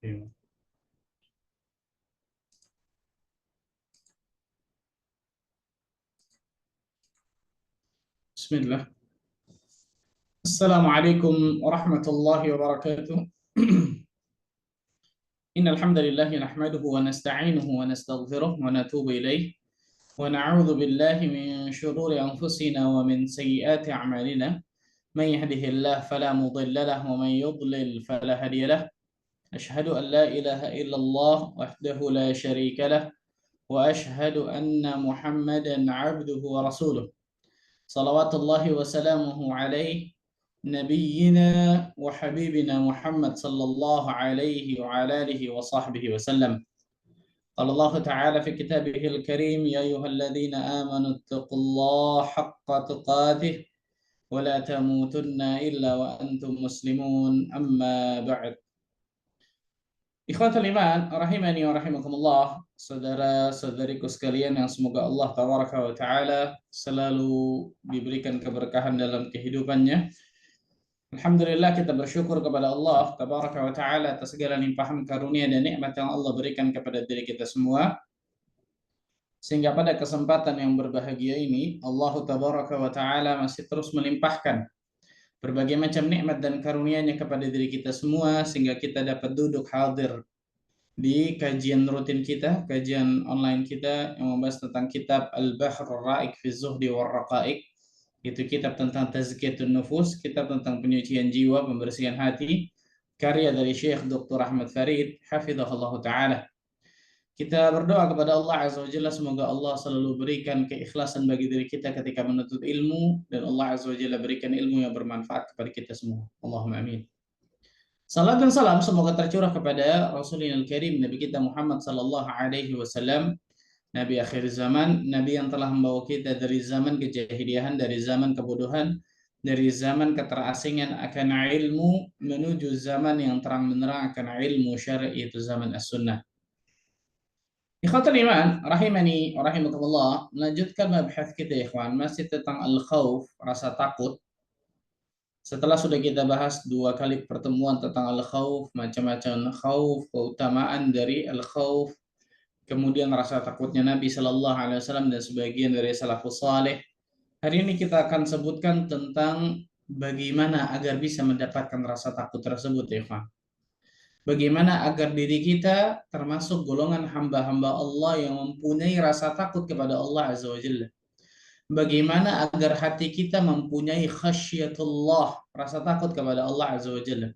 Iya. Bismillah. Assalamualaikum warahmatullahi wabarakatuh. Innal hamdalillah nahmaduhu wa nasta'inuhu wa nastaghfiruh wa natubu ilaih wa na'udzu billahi min shururi anfusina wa min sayyiati a'malina. Man yahdihillahu fala mudilla lahu wa man yudlil fala hadiya lahu. Ashhadu an la ilaha illallah wahdahu la syarika lahu wa ashhadu anna Muhammadan 'abduhu wa rasuluh. Salawatullahi wa salamuhu alaihi نبينا وحبيبنا محمد صلى الله عليه وعلى آله وصحبه وسلم. قال الله تعالى في كتابه الكريم: يا أيها الذين آمنوا اتقوا الله حق تقاته ولا تموتن إلا وأنتم مسلمون. أما بعد. Ikhwatul iman, rahimani wa rahimakumullah, saudara-saudariku sekalian yang semoga Allah tabaraka wa taala selalu diberikan keberkahan dalam kehidupannya. Alhamdulillah, kita bersyukur kepada Allah tabaraka wa taala atas segala limpahan karunia dan nikmat yang Allah berikan kepada diri kita semua, sehingga pada kesempatan yang berbahagia ini Allah tabaraka wa taala masih terus melimpahkan berbagai macam nikmat dan karunia-Nya kepada diri kita semua, sehingga kita dapat duduk hadir di kajian rutin kita, kajian online kita yang membahas tentang kitab Al-Bahrur Ra'iq fi Zuhdi war Raqa'iq. Itu kitab tentang tazkiyatun nufus, kitab tentang penyucian jiwa, pembersihan hati, karya dari Syekh Dr. Ahmad Farid hafizahullah taala. Kita berdoa kepada Allah Azza wa Jalla, semoga Allah selalu berikan keikhlasan bagi diri kita ketika menuntut ilmu, dan Allah Azza wa Jalla berikan ilmu yang bermanfaat kepada kita semua. Allahumma amin. Salam dan salam semoga tercurah kepada Rasulina Al-Karim, Nabi kita Muhammad sallallahu alaihi wasallam, Nabi akhir zaman, Nabi yang telah membawa kita dari zaman kejahiliahan, dari zaman kebodohan, dari zaman keterasingan akan ilmu, menuju zaman yang terang benderang akan ilmu syar'i, yaitu zaman as-sunnah. Ikhwatul iman, rahimani wa rahimakumullah, melanjutkan mabahas kita ya ikhwan, masih tentang al-khawf, rasa takut. Setelah sudah kita bahas 2 kali pertemuan tentang al-khawf, macam-macam khawf, keutamaan dari al-khawf, kemudian rasa takutnya Nabi Shallallahu Alaihi Wasallam dan sebagian dari salafus saleh. Hari ini kita akan sebutkan tentang bagaimana agar bisa mendapatkan rasa takut tersebut, ya Pak. Bagaimana agar diri kita termasuk golongan hamba-hamba Allah yang mempunyai rasa takut kepada Allah Azza wa Jalla. Bagaimana agar hati kita mempunyai khasyatullah, rasa takut kepada Allah Azza wa Jalla.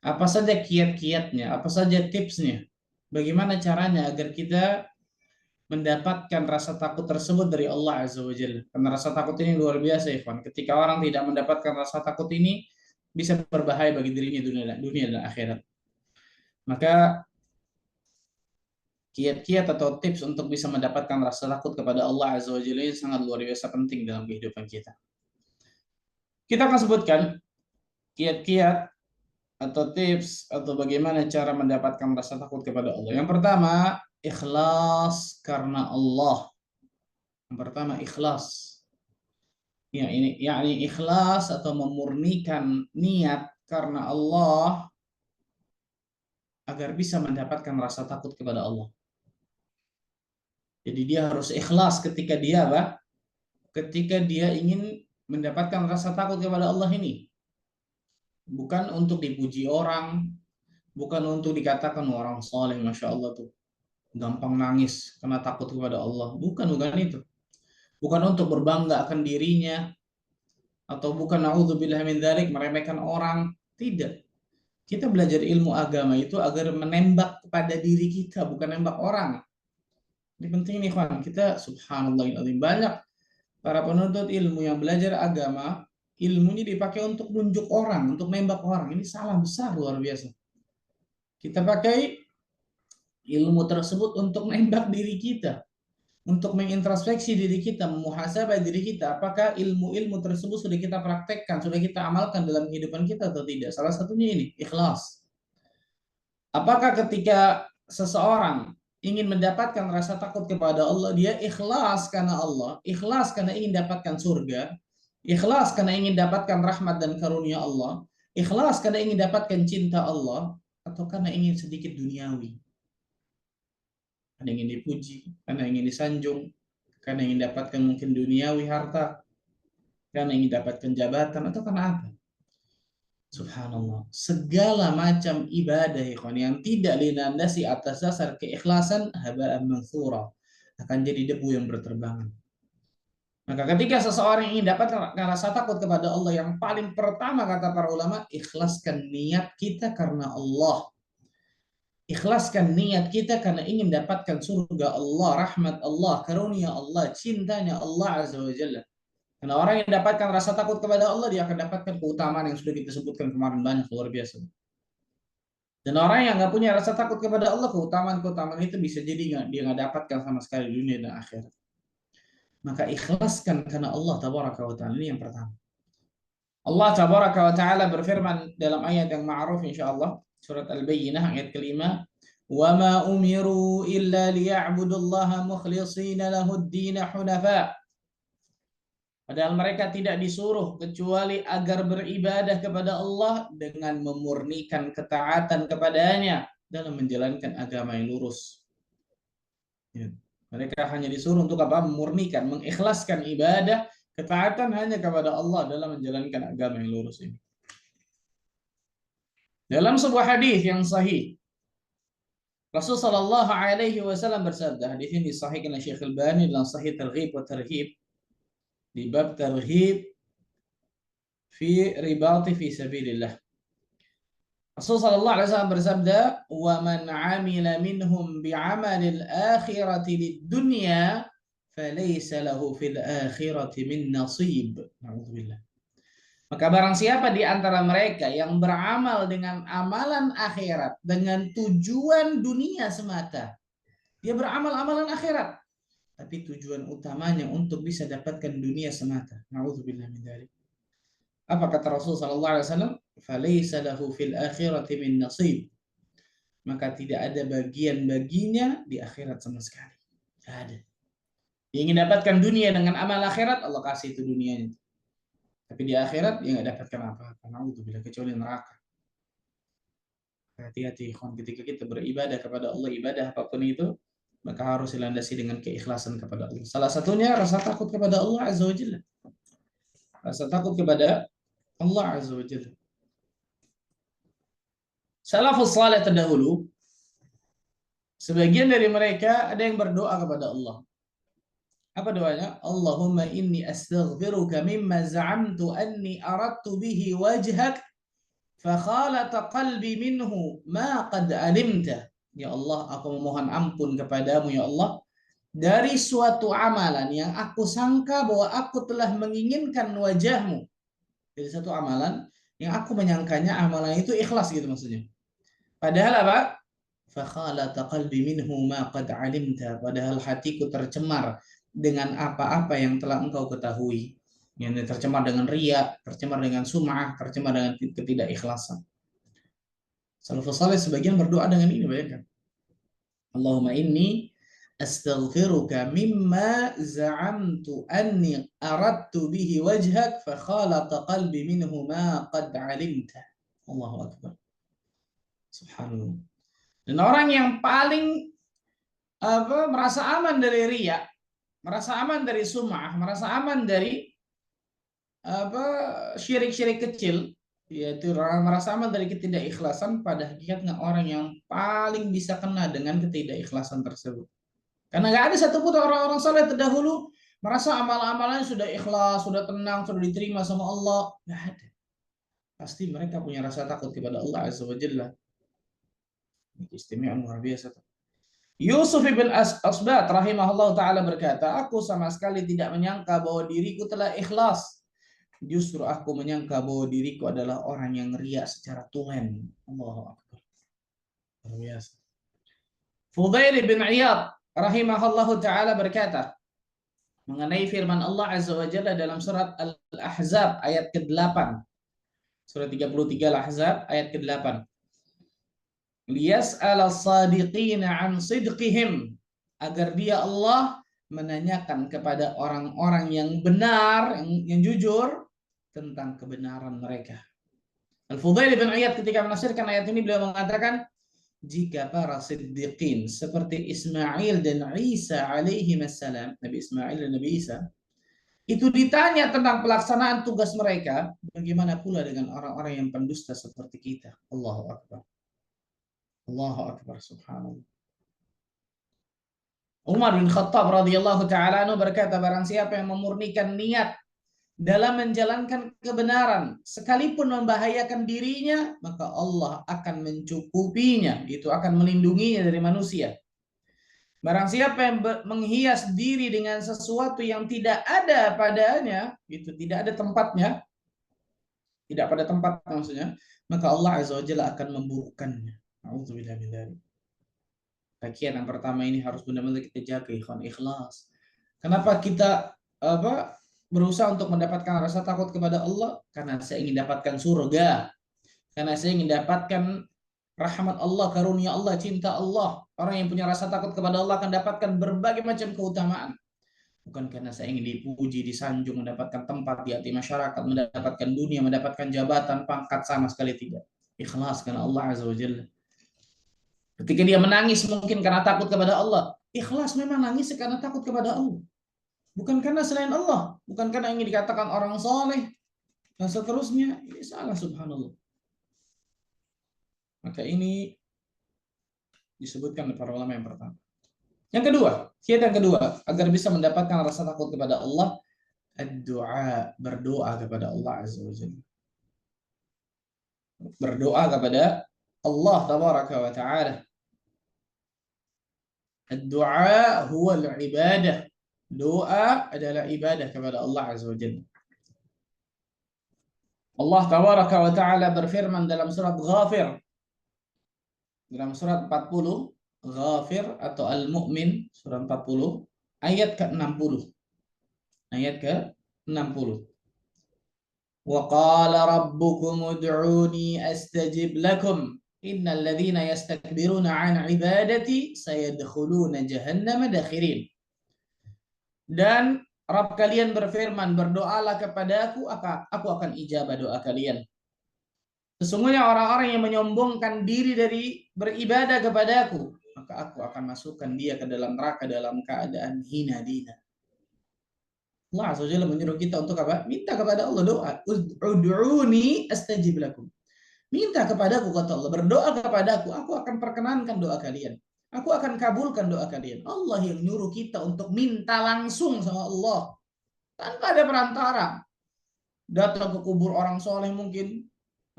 Apa saja kiat-kiatnya, apa saja tipsnya, bagaimana caranya agar kita mendapatkan rasa takut tersebut dari Allah Azza wa Jalla. Karena rasa takut ini luar biasa, Ikhwan. Ketika orang tidak mendapatkan rasa takut ini, bisa berbahaya bagi dirinya dunia dan akhirat. Maka kiat-kiat atau tips untuk bisa mendapatkan rasa takut kepada Allah Azza wa Jalla ini sangat luar biasa penting dalam kehidupan kita. Kita akan sebutkan kiat-kiat atau tips atau bagaimana cara mendapatkan rasa takut kepada Allah. Yang pertama, ikhlas karena Allah. Yang pertama, ikhlas. Ya, ini yakni ikhlas atau memurnikan niat karena Allah agar bisa mendapatkan rasa takut kepada Allah. Jadi dia harus ikhlas ketika dia ingin mendapatkan rasa takut kepada Allah ini. Bukan untuk dipuji orang, bukan untuk dikatakan orang soleh, masya Allah tuh gampang nangis karena takut kepada Allah. Bukan itu. Bukan untuk berbangga akan dirinya, atau bukan naudzubillah min dzalik meremehkan orang. Tidak. Kita belajar ilmu agama itu agar menembak kepada diri kita, bukan nembak orang. Ini penting nih, kawan. Kita subhanallah banyak para penuntut ilmu yang belajar agama, ilmunya dipakai untuk nunjuk orang, untuk nembak orang. Ini salah besar luar biasa. Kita pakai ilmu tersebut untuk nembak diri kita, untuk mengintrospeksi diri kita, memuhasabah diri kita, apakah ilmu-ilmu tersebut sudah kita praktekkan, sudah kita amalkan dalam kehidupan kita atau tidak. Salah satunya ini, ikhlas. Apakah ketika seseorang ingin mendapatkan rasa takut kepada Allah, dia ikhlas karena Allah, ikhlas karena ingin dapatkan surga, ikhlas karena ingin dapatkan rahmat dan karunia Allah, ikhlas karena ingin dapatkan cinta Allah, atau karena ingin sedikit duniawi, karena ingin dipuji, karena ingin disanjung, karena ingin dapatkan mungkin duniawi harta, karena ingin dapatkan jabatan, atau karena apa? Subhanallah, segala macam ibadah ikhwan yang tidak dilandasi atas dasar keikhlasan, haba'an manthura, akan jadi debu yang berterbangan. Maka ketika seseorang ingin dapat rasa takut kepada Allah, yang paling pertama kata para ulama, ikhlaskan niat kita karena Allah. Ikhlaskan niat kita karena ingin dapatkan surga Allah, rahmat Allah, karunia Allah, cintanya Allah Azza wa Jalla. Karena orang yang dapatkan rasa takut kepada Allah, dia akan dapatkan keutamaan yang sudah kita sebutkan kemarin, banyak, luar biasa. Dan orang yang nggak punya rasa takut kepada Allah, keutamaan-keutamaan itu bisa jadi dia nggak dapatkan sama sekali di dunia dan akhirat. Maka ikhlaskan karena Allah tabaraka wa ta'ala, ini yang pertama. Allah tabaraka wa ta'ala berfirman dalam ayat yang ma'ruf insyaallah, surat Al-Bayyinah ayat kelima, "Wa ma umiru illa liya'budullaha mukhlishina lahud-din hunafa." Padahal mereka tidak disuruh kecuali agar beribadah kepada Allah dengan memurnikan ketaatan kepadanya dalam menjalankan agama yang lurus. Ya. Mereka hanya disuruh untuk apa? Memurnikan, mengikhlaskan ibadah, ketaatan hanya kepada Allah dalam menjalankan agama yang lurus ini. Dalam sebuah hadis yang sahih, Rasulullah Shallallahu Alaihi Wasallam bersabda, hadis ini disahihkan oleh Syekh Al-Albani dalam Sahih Targhib wa Tarhib, di bab targhib fi ribati fi sabilillah. Rasulullah sallallahu alaihi wasallam bersabda, "Wa man 'amila minhum bi'amalil akhirati lid-dunya falaysa lahu fil akhirati min nasib." Nauzubillah. Maka barang siapa di antara mereka yang beramal dengan amalan akhirat dengan tujuan dunia semata, dia beramal amalan akhirat, tapi tujuan utamanya untuk bisa dapatkan dunia semata. Nauzubillah min dzalik. Apa kata Rasul sallallahu alaihi wasallam? Falaysa lahu fil akhirati min nasib. Maka tidak ada bagian baginya di akhirat sama sekali. Tidak ada. Dia ingin dapatkan dunia dengan amal akhirat, Allah kasih itu dunianya. Tapi di akhirat dia nggak dapatkan apa-apa. Nauzubillah, kecuali neraka. Hati-hati ketika kita beribadah kepada Allah, ibadah apapun itu, maka harus dilandasi dengan keikhlasan kepada Allah. Salah satunya rasa takut kepada Allah Azza wa Jalla. Rasa takut kepada Allah Azza wa Jalla. Salafus saleh terdahulu, sebagian dari mereka ada yang berdoa kepada Allah. Apa doanya? Allahumma inni astaghfiruka mimma za'amtu anni aradtu bihi wajhak fa khalata qalbi minhu ma qad alimta. Ya Allah, aku memohon ampun kepadamu ya Allah dari suatu amalan yang aku sangka bahwa aku telah menginginkan wajahmu. Dari satu amalan yang aku menyangkanya amalan itu ikhlas gitu maksudnya. Padahal apa? Fakhalata qalbi minhu ma qad alimta. Padahal hatiku tercemar dengan apa-apa yang telah engkau ketahui. Yang tercemar dengan riya, tercemar dengan sum'ah, tercemar dengan ketidakikhlasan. Salafus saleh sebagian berdoa dengan ini, bayangkan. Allahumma inni astaghfiruka mimma za'amtu anni aradtu bihi wajhak fakhalata qalbi minhu ma qad alimta. Allahu akbar. Subhanallah. Dan orang yang paling merasa aman dari riya, merasa aman dari sum'ah, merasa aman dari syirik-syirik kecil, yaitu orang merasa aman dari ketidakikhlasan, pada hakikatnya orang yang paling bisa kena dengan ketidakikhlasan tersebut. Karena nggak ada satupun orang-orang saleh terdahulu merasa amal-amalannya sudah ikhlas, sudah tenang, sudah diterima sama Allah. Nggak ada. Pasti mereka punya rasa takut kepada Allah Azza wa Jalla. Istimewa luar biasa. Yusuf ibn Asbat rahimahullah ta'ala berkata, aku sama sekali tidak menyangka bahwa diriku telah ikhlas. Justru aku menyangka bahwa diriku adalah orang yang riya secara tulen. Allahu Akbar. Luar biasa. Fudail bin Iyad rahimahullah ta'ala berkata, mengenai firman Allah Azza wa Jalla dalam surat Al-Ahzab ayat ke-8. Surat 33 Al-Ahzab ayat ke-8. Liyas'ala as-sadiqina 'an sidqihim, agar dia Allah menanyakan kepada orang-orang yang benar, yang jujur tentang kebenaran mereka. Al-Fudail bin Iyad ketika menafsirkan ayat ini beliau mengatakan, jika para siddiqin seperti Ismail dan Isa alaihi wassalam, Nabi Ismail dan Nabi Isa, itu ditanya tentang pelaksanaan tugas mereka, bagaimana pula dengan orang-orang yang pendusta seperti kita? Allahu Akbar. Allahu Akbar, subhanallah. Umar bin Khattab radhiyallahu taala anhu berkata, barang siapa yang memurnikan niat dalam menjalankan kebenaran sekalipun membahayakan dirinya, maka Allah akan mencukupinya, itu akan melindunginya dari manusia. Barang siapa yang menghias diri dengan sesuatu yang tidak ada padanya, itu tidak ada tempatnya, tidak pada tempat maksudnya, maka Allah Azza wa Jalla akan memburukkannya. A'udzubillah min dzalik. Bagian yang pertama ini harus benar-benar kita jaga, ikhwan, ikhlas. Kenapa kita berusaha untuk mendapatkan rasa takut kepada Allah? Karena saya ingin dapatkan surga. Karena saya ingin dapatkan rahmat Allah, karunia Allah, cinta Allah. Orang yang punya rasa takut kepada Allah akan dapatkan berbagai macam keutamaan. Bukan karena saya ingin dipuji, disanjung, mendapatkan tempat di hati masyarakat, mendapatkan dunia, mendapatkan jabatan, pangkat, sama sekali tidak. Ikhlas karena Allah Azza wa Jalla. Ketika dia menangis mungkin karena takut kepada Allah. Ikhlas memang nangis karena takut kepada Allah. Bukan karena selain Allah. Bukan karena ingin dikatakan orang soleh. Dan seterusnya. Ini salah, subhanallah. Maka ini disebutkan oleh para ulama yang pertama. Yang kedua, syarat yang kedua, agar bisa mendapatkan rasa takut kepada Allah, ad-du'a, berdoa kepada Allah Azza wa Jalla. Berdoa kepada Allah tabaraka wa ta'ala. Ad-du'a huwa al-ibadah. Doa adalah ibadah kepada Allah Azza wa Jalla. Allah tabaraka wa ta'ala berfirman dalam surat Ghafir. Dalam surat 40, Ghafir atau Al-Mu'min, surat 40, ayat ke-60. Ayat ke-60. Wa qala rabbukum ud'uni astajib lakum. Innal ladzina yastakbiruna 'an 'ibadati sayadkhuluna jahannama dakhirin. Dan Rabb kalian berfirman, berdoalah kepadaku, aku akan ijabah doa kalian. Sesungguhnya orang-orang yang menyombongkan diri dari beribadah kepadaku, maka aku akan masukkan dia ke dalam neraka dalam keadaan hina dina. Allah Azza wa Jalla menyuruh kita untuk apa? Minta kepada Allah, doa. Ud'uni astajib lakum. Minta kepadaku, kata Allah, berdoa kepadaku, aku akan perkenankan doa kalian. Aku akan kabulkan doa kalian. Allah yang nyuruh kita untuk minta langsung sama Allah. Tanpa ada perantara. Datang ke kubur orang soleh mungkin.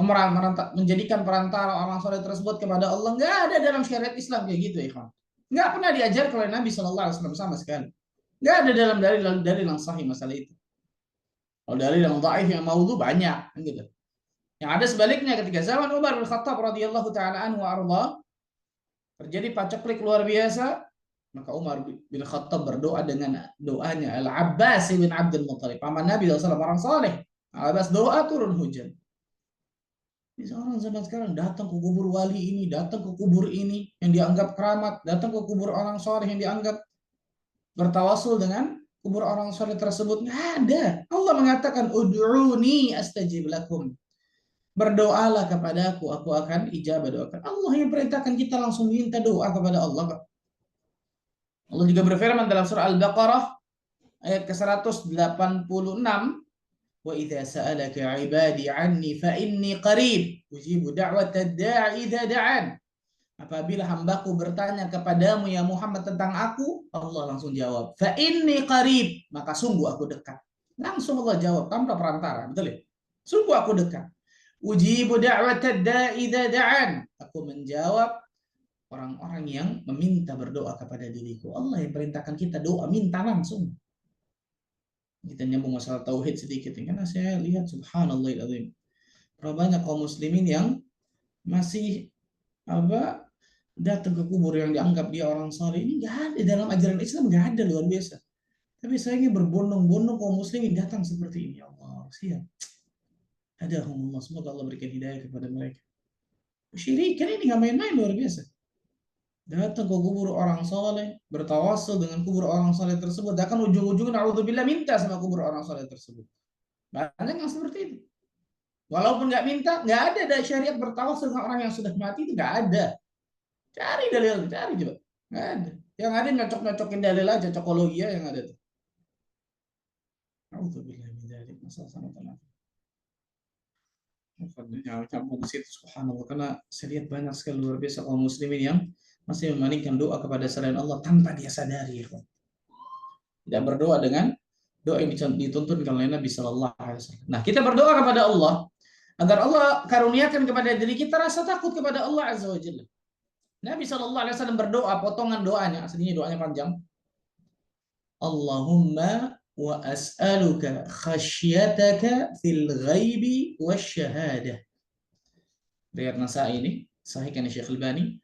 Menjadikan perantara orang soleh tersebut kepada Allah. Nggak ada dalam syariat Islam kayak gitu, ya. Nggak pernah diajar oleh Nabi SAW sama sekali. Nggak ada dalam dalil yang sahih masalah itu. Kalau dalil yang dhaif yang maudhu banyak. Gitu. Yang ada sebaliknya ketika zaman Umar bin Khattab radhiyallahu taala anhu arda, terjadi paceklik luar biasa, maka Umar bin Khattab berdoa dengan doanya Al-Abbas bin Abdul Muttalib, paman Nabi SAW, orang saleh. Al-Abbas doa turun hujan. Ini seorang zaman sekarang datang ke kubur wali ini, datang ke kubur ini yang dianggap keramat, datang ke kubur orang saleh yang dianggap bertawasul dengan kubur orang saleh tersebut. Nggak ada. Allah mengatakan ud'uni astajib lakum. Berdoalah kepadaku, aku akan ijabah doakan. Allah yang perintahkan kita langsung minta doa kepada Allah. Allah juga berfirman dalam surah Al-Baqarah ayat ke-186, wa idza sa'alaka 'ibadi 'anni fa inni qarib ujibu da'watad da'i idza da'an. Apabila hambaku bertanya kepadamu ya Muhammad tentang aku, Allah langsung jawab, fa inni qarib, maka sungguh aku dekat. Langsung Allah jawab tanpa perantara, betul ya? Sungguh aku dekat. Ujibu da'watad da'i idza da'an. Aku menjawab orang-orang yang meminta berdoa kepada diriku. Allah yang perintahkan kita doa, minta langsung. Kita nyambung masalah tauhid sedikit karena saya lihat subhanallahil berapa banyak kaum muslimin yang masih datang ke kubur yang dianggap dia orang saleh. Ini nggak ada dalam ajaran Islam, nggak ada, luar biasa. Tapi sayangnya berbondong-bondong kaum muslimin datang seperti ini. Ya Allah, siap. Hadahumullah, semoga Allah berikan hidayah kepada mereka. Syirikan ini nggak main-main, luar biasa. Datang ke kubur orang soleh, bertawasul dengan kubur orang soleh tersebut, bahkan ujung-ujungnya naudzubillah minta sama kubur orang soleh tersebut. Banyak yang seperti itu. Walaupun nggak minta, nggak ada syariat bertawasul dengan orang yang sudah mati, itu nggak ada. Cari dalil, cari coba. Nggak ada. Yang ada nyocok-nyocokin dalil aja, cokologi yang ada tuh. Alhamdulillah min dzalik. Masalah sama teman. Nyambung ke situ, subhanallah. Karena saya lihat banyak sekali luar biasa kaum muslimin yang masih memalingkan doa kepada selain Allah tanpa dia sadari. Tidak berdoa dengan doa yang dituntun oleh Nabi Sallallahu Alaihi Wasallam. Nah, kita berdoa kepada Allah agar Allah karuniakan kepada diri kita rasa takut kepada Allah Azza wa Jalla. Nabi Sallallahu Alaihi Wasallam berdoa, potongan doanya, aslinya doanya panjang. Allahumma wa as'aluka khasyataka fil ghaibi wasyahadah. Riwayat Nasa'i ini, sahihkan Syekh Albani.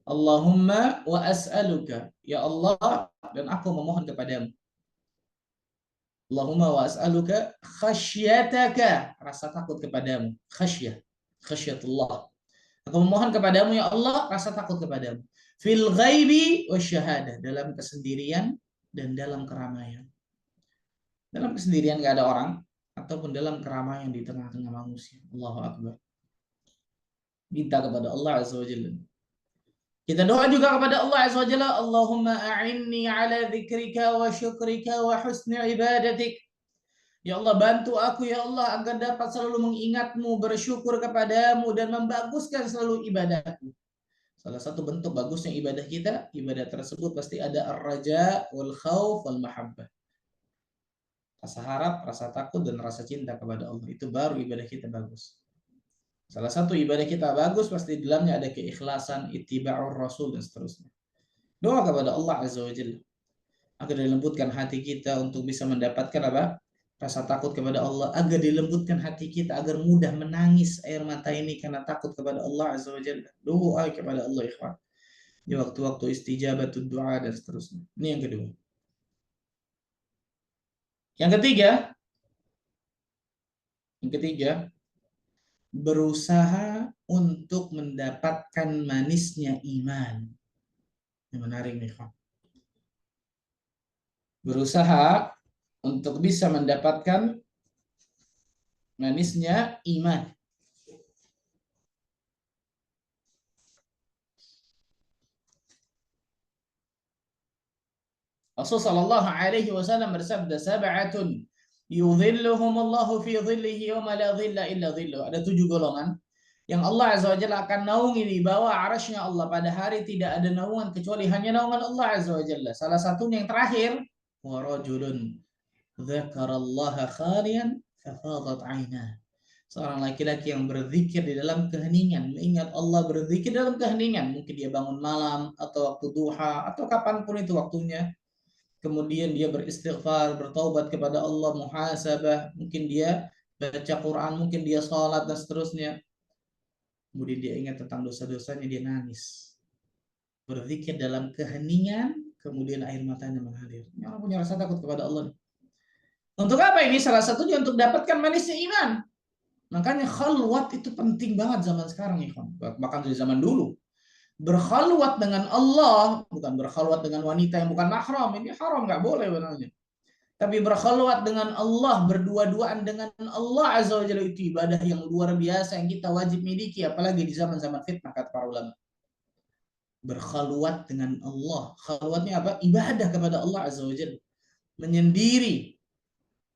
Allahumma wa as'aluka, ya Allah, dan aku memohon kepadamu. Allahumma wa as'aluka khasyataka, rasa takut kepadamu. Khasyah, khasyatullah. Aku memohon kepadamu ya Allah, rasa takut kepadamu. Fil ghaibi wasyahadah, dalam kesendirian dan dalam keramaian. Dalam kesendirian gak ada orang, ataupun dalam keramaian di tengah-tengah manusia. Allahu Akbar. Minta kepada Allah Azza wa Jalla. Kita doa juga kepada Allah Azza wa Jalla, Allahumma a'inni ala dzikrika wa syukrika wa husni ibadatik. Ya Allah, bantu aku ya Allah agar dapat selalu mengingatmu, bersyukur kepadamu, dan membaguskan selalu ibadahku. Salah satu bentuk bagusnya ibadah kita, ibadah tersebut pasti ada ar-raja wal khauf wal mahabbah. Rasa harap, rasa takut, dan rasa cinta kepada Allah. Itu baru ibadah kita bagus. Salah satu ibadah kita bagus pasti di dalamnya ada keikhlasan, ittiba'ur rasul, dan seterusnya. Doa kepada Allah Azza wa Jalla agar dilembutkan hati kita untuk bisa mendapatkan apa? Rasa takut kepada Allah, agar dilembutkan hati kita agar mudah menangis air mata ini karena takut kepada Allah Azza wa Jalla. Doa kepada Allah ikhwan. Di waktu-waktu istijabatud doa dan seterusnya. Ini yang kedua. Yang ketiga, berusaha untuk mendapatkan manisnya iman. Yang menarik nih, Pak. Berusaha untuk bisa mendapatkan manisnya iman. Rasulullah sallallahu alaihi wasallam bersabda, sab'atun yudhilluhumullahu fi dhillihi yawma la dhilla illa dhilluh. Ada 7 golongan yang Allah Azza wa Jalla akan naungi di bawah arasy-Nya Allah pada hari tidak ada naungan kecuali hanya naungan Allah Azza wa Jalla. Salah satunya yang terakhir, wa rajulun dzakarallaha khalian fafadat 'ainah. Seorang laki-laki yang berzikir di dalam keheningan, mengingat Allah, berzikir dalam keheningan, mungkin dia bangun malam atau waktu duha atau kapanpun itu waktunya. Kemudian dia beristighfar, bertaubat kepada Allah, muhasabah, mungkin dia baca Quran, mungkin dia sholat dan seterusnya. Kemudian dia ingat tentang dosa-dosanya, dia nangis. Berzikir dalam keheningan, kemudian air matanya mengalir. Ini orang punya rasa takut kepada Allah. Untuk apa ini? Salah satunya untuk dapatkan manisnya iman. Makanya khalwat itu penting banget zaman sekarang, bahkan dari zaman dulu. Berkhalwat dengan Allah, bukan berkhalwat dengan wanita yang bukan mahram, ini haram, nggak boleh benarnya. Tapi berkhalwat dengan Allah, berdua-duaan dengan Allah Azza wa Jalla, itu ibadah yang luar biasa yang kita wajib miliki, apalagi di zaman-zaman fitnah, kata para ulama. Berkhalwat dengan Allah, khalwatnya apa? Ibadah kepada Allah Azza wa Jalla, menyendiri.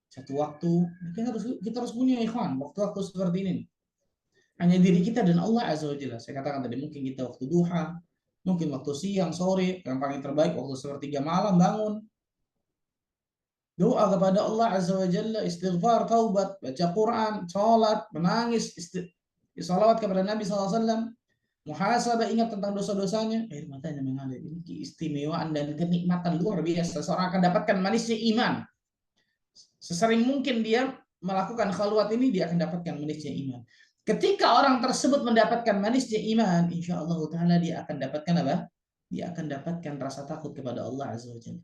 Satu waktu kita harus punya ikhwan, waktu-waktu seperti ini. Hanya diri kita dan Allah Azza wa Jalla. Saya katakan tadi, mungkin kita waktu duha, mungkin waktu siang, sore, yang paling terbaik waktu sepertiga malam bangun. Doa kepada Allah Azza wa Jalla, istighfar, taubat, baca Quran, sholat, menangis, salawat kepada Nabi SAW, muhasabah, ingat tentang dosa-dosanya, air matanya mengalir. Ini keistimewaan dan kenikmatan luar biasa. Seorang akan dapatkan manisnya iman. Sesering mungkin dia melakukan khalwat ini, dia akan dapatkan manisnya iman. Ketika orang tersebut mendapatkan manisnya iman, insya Allah Ta'ala dia akan dapatkan apa? Dia akan dapatkan rasa takut kepada Allah Azza wa Jalla.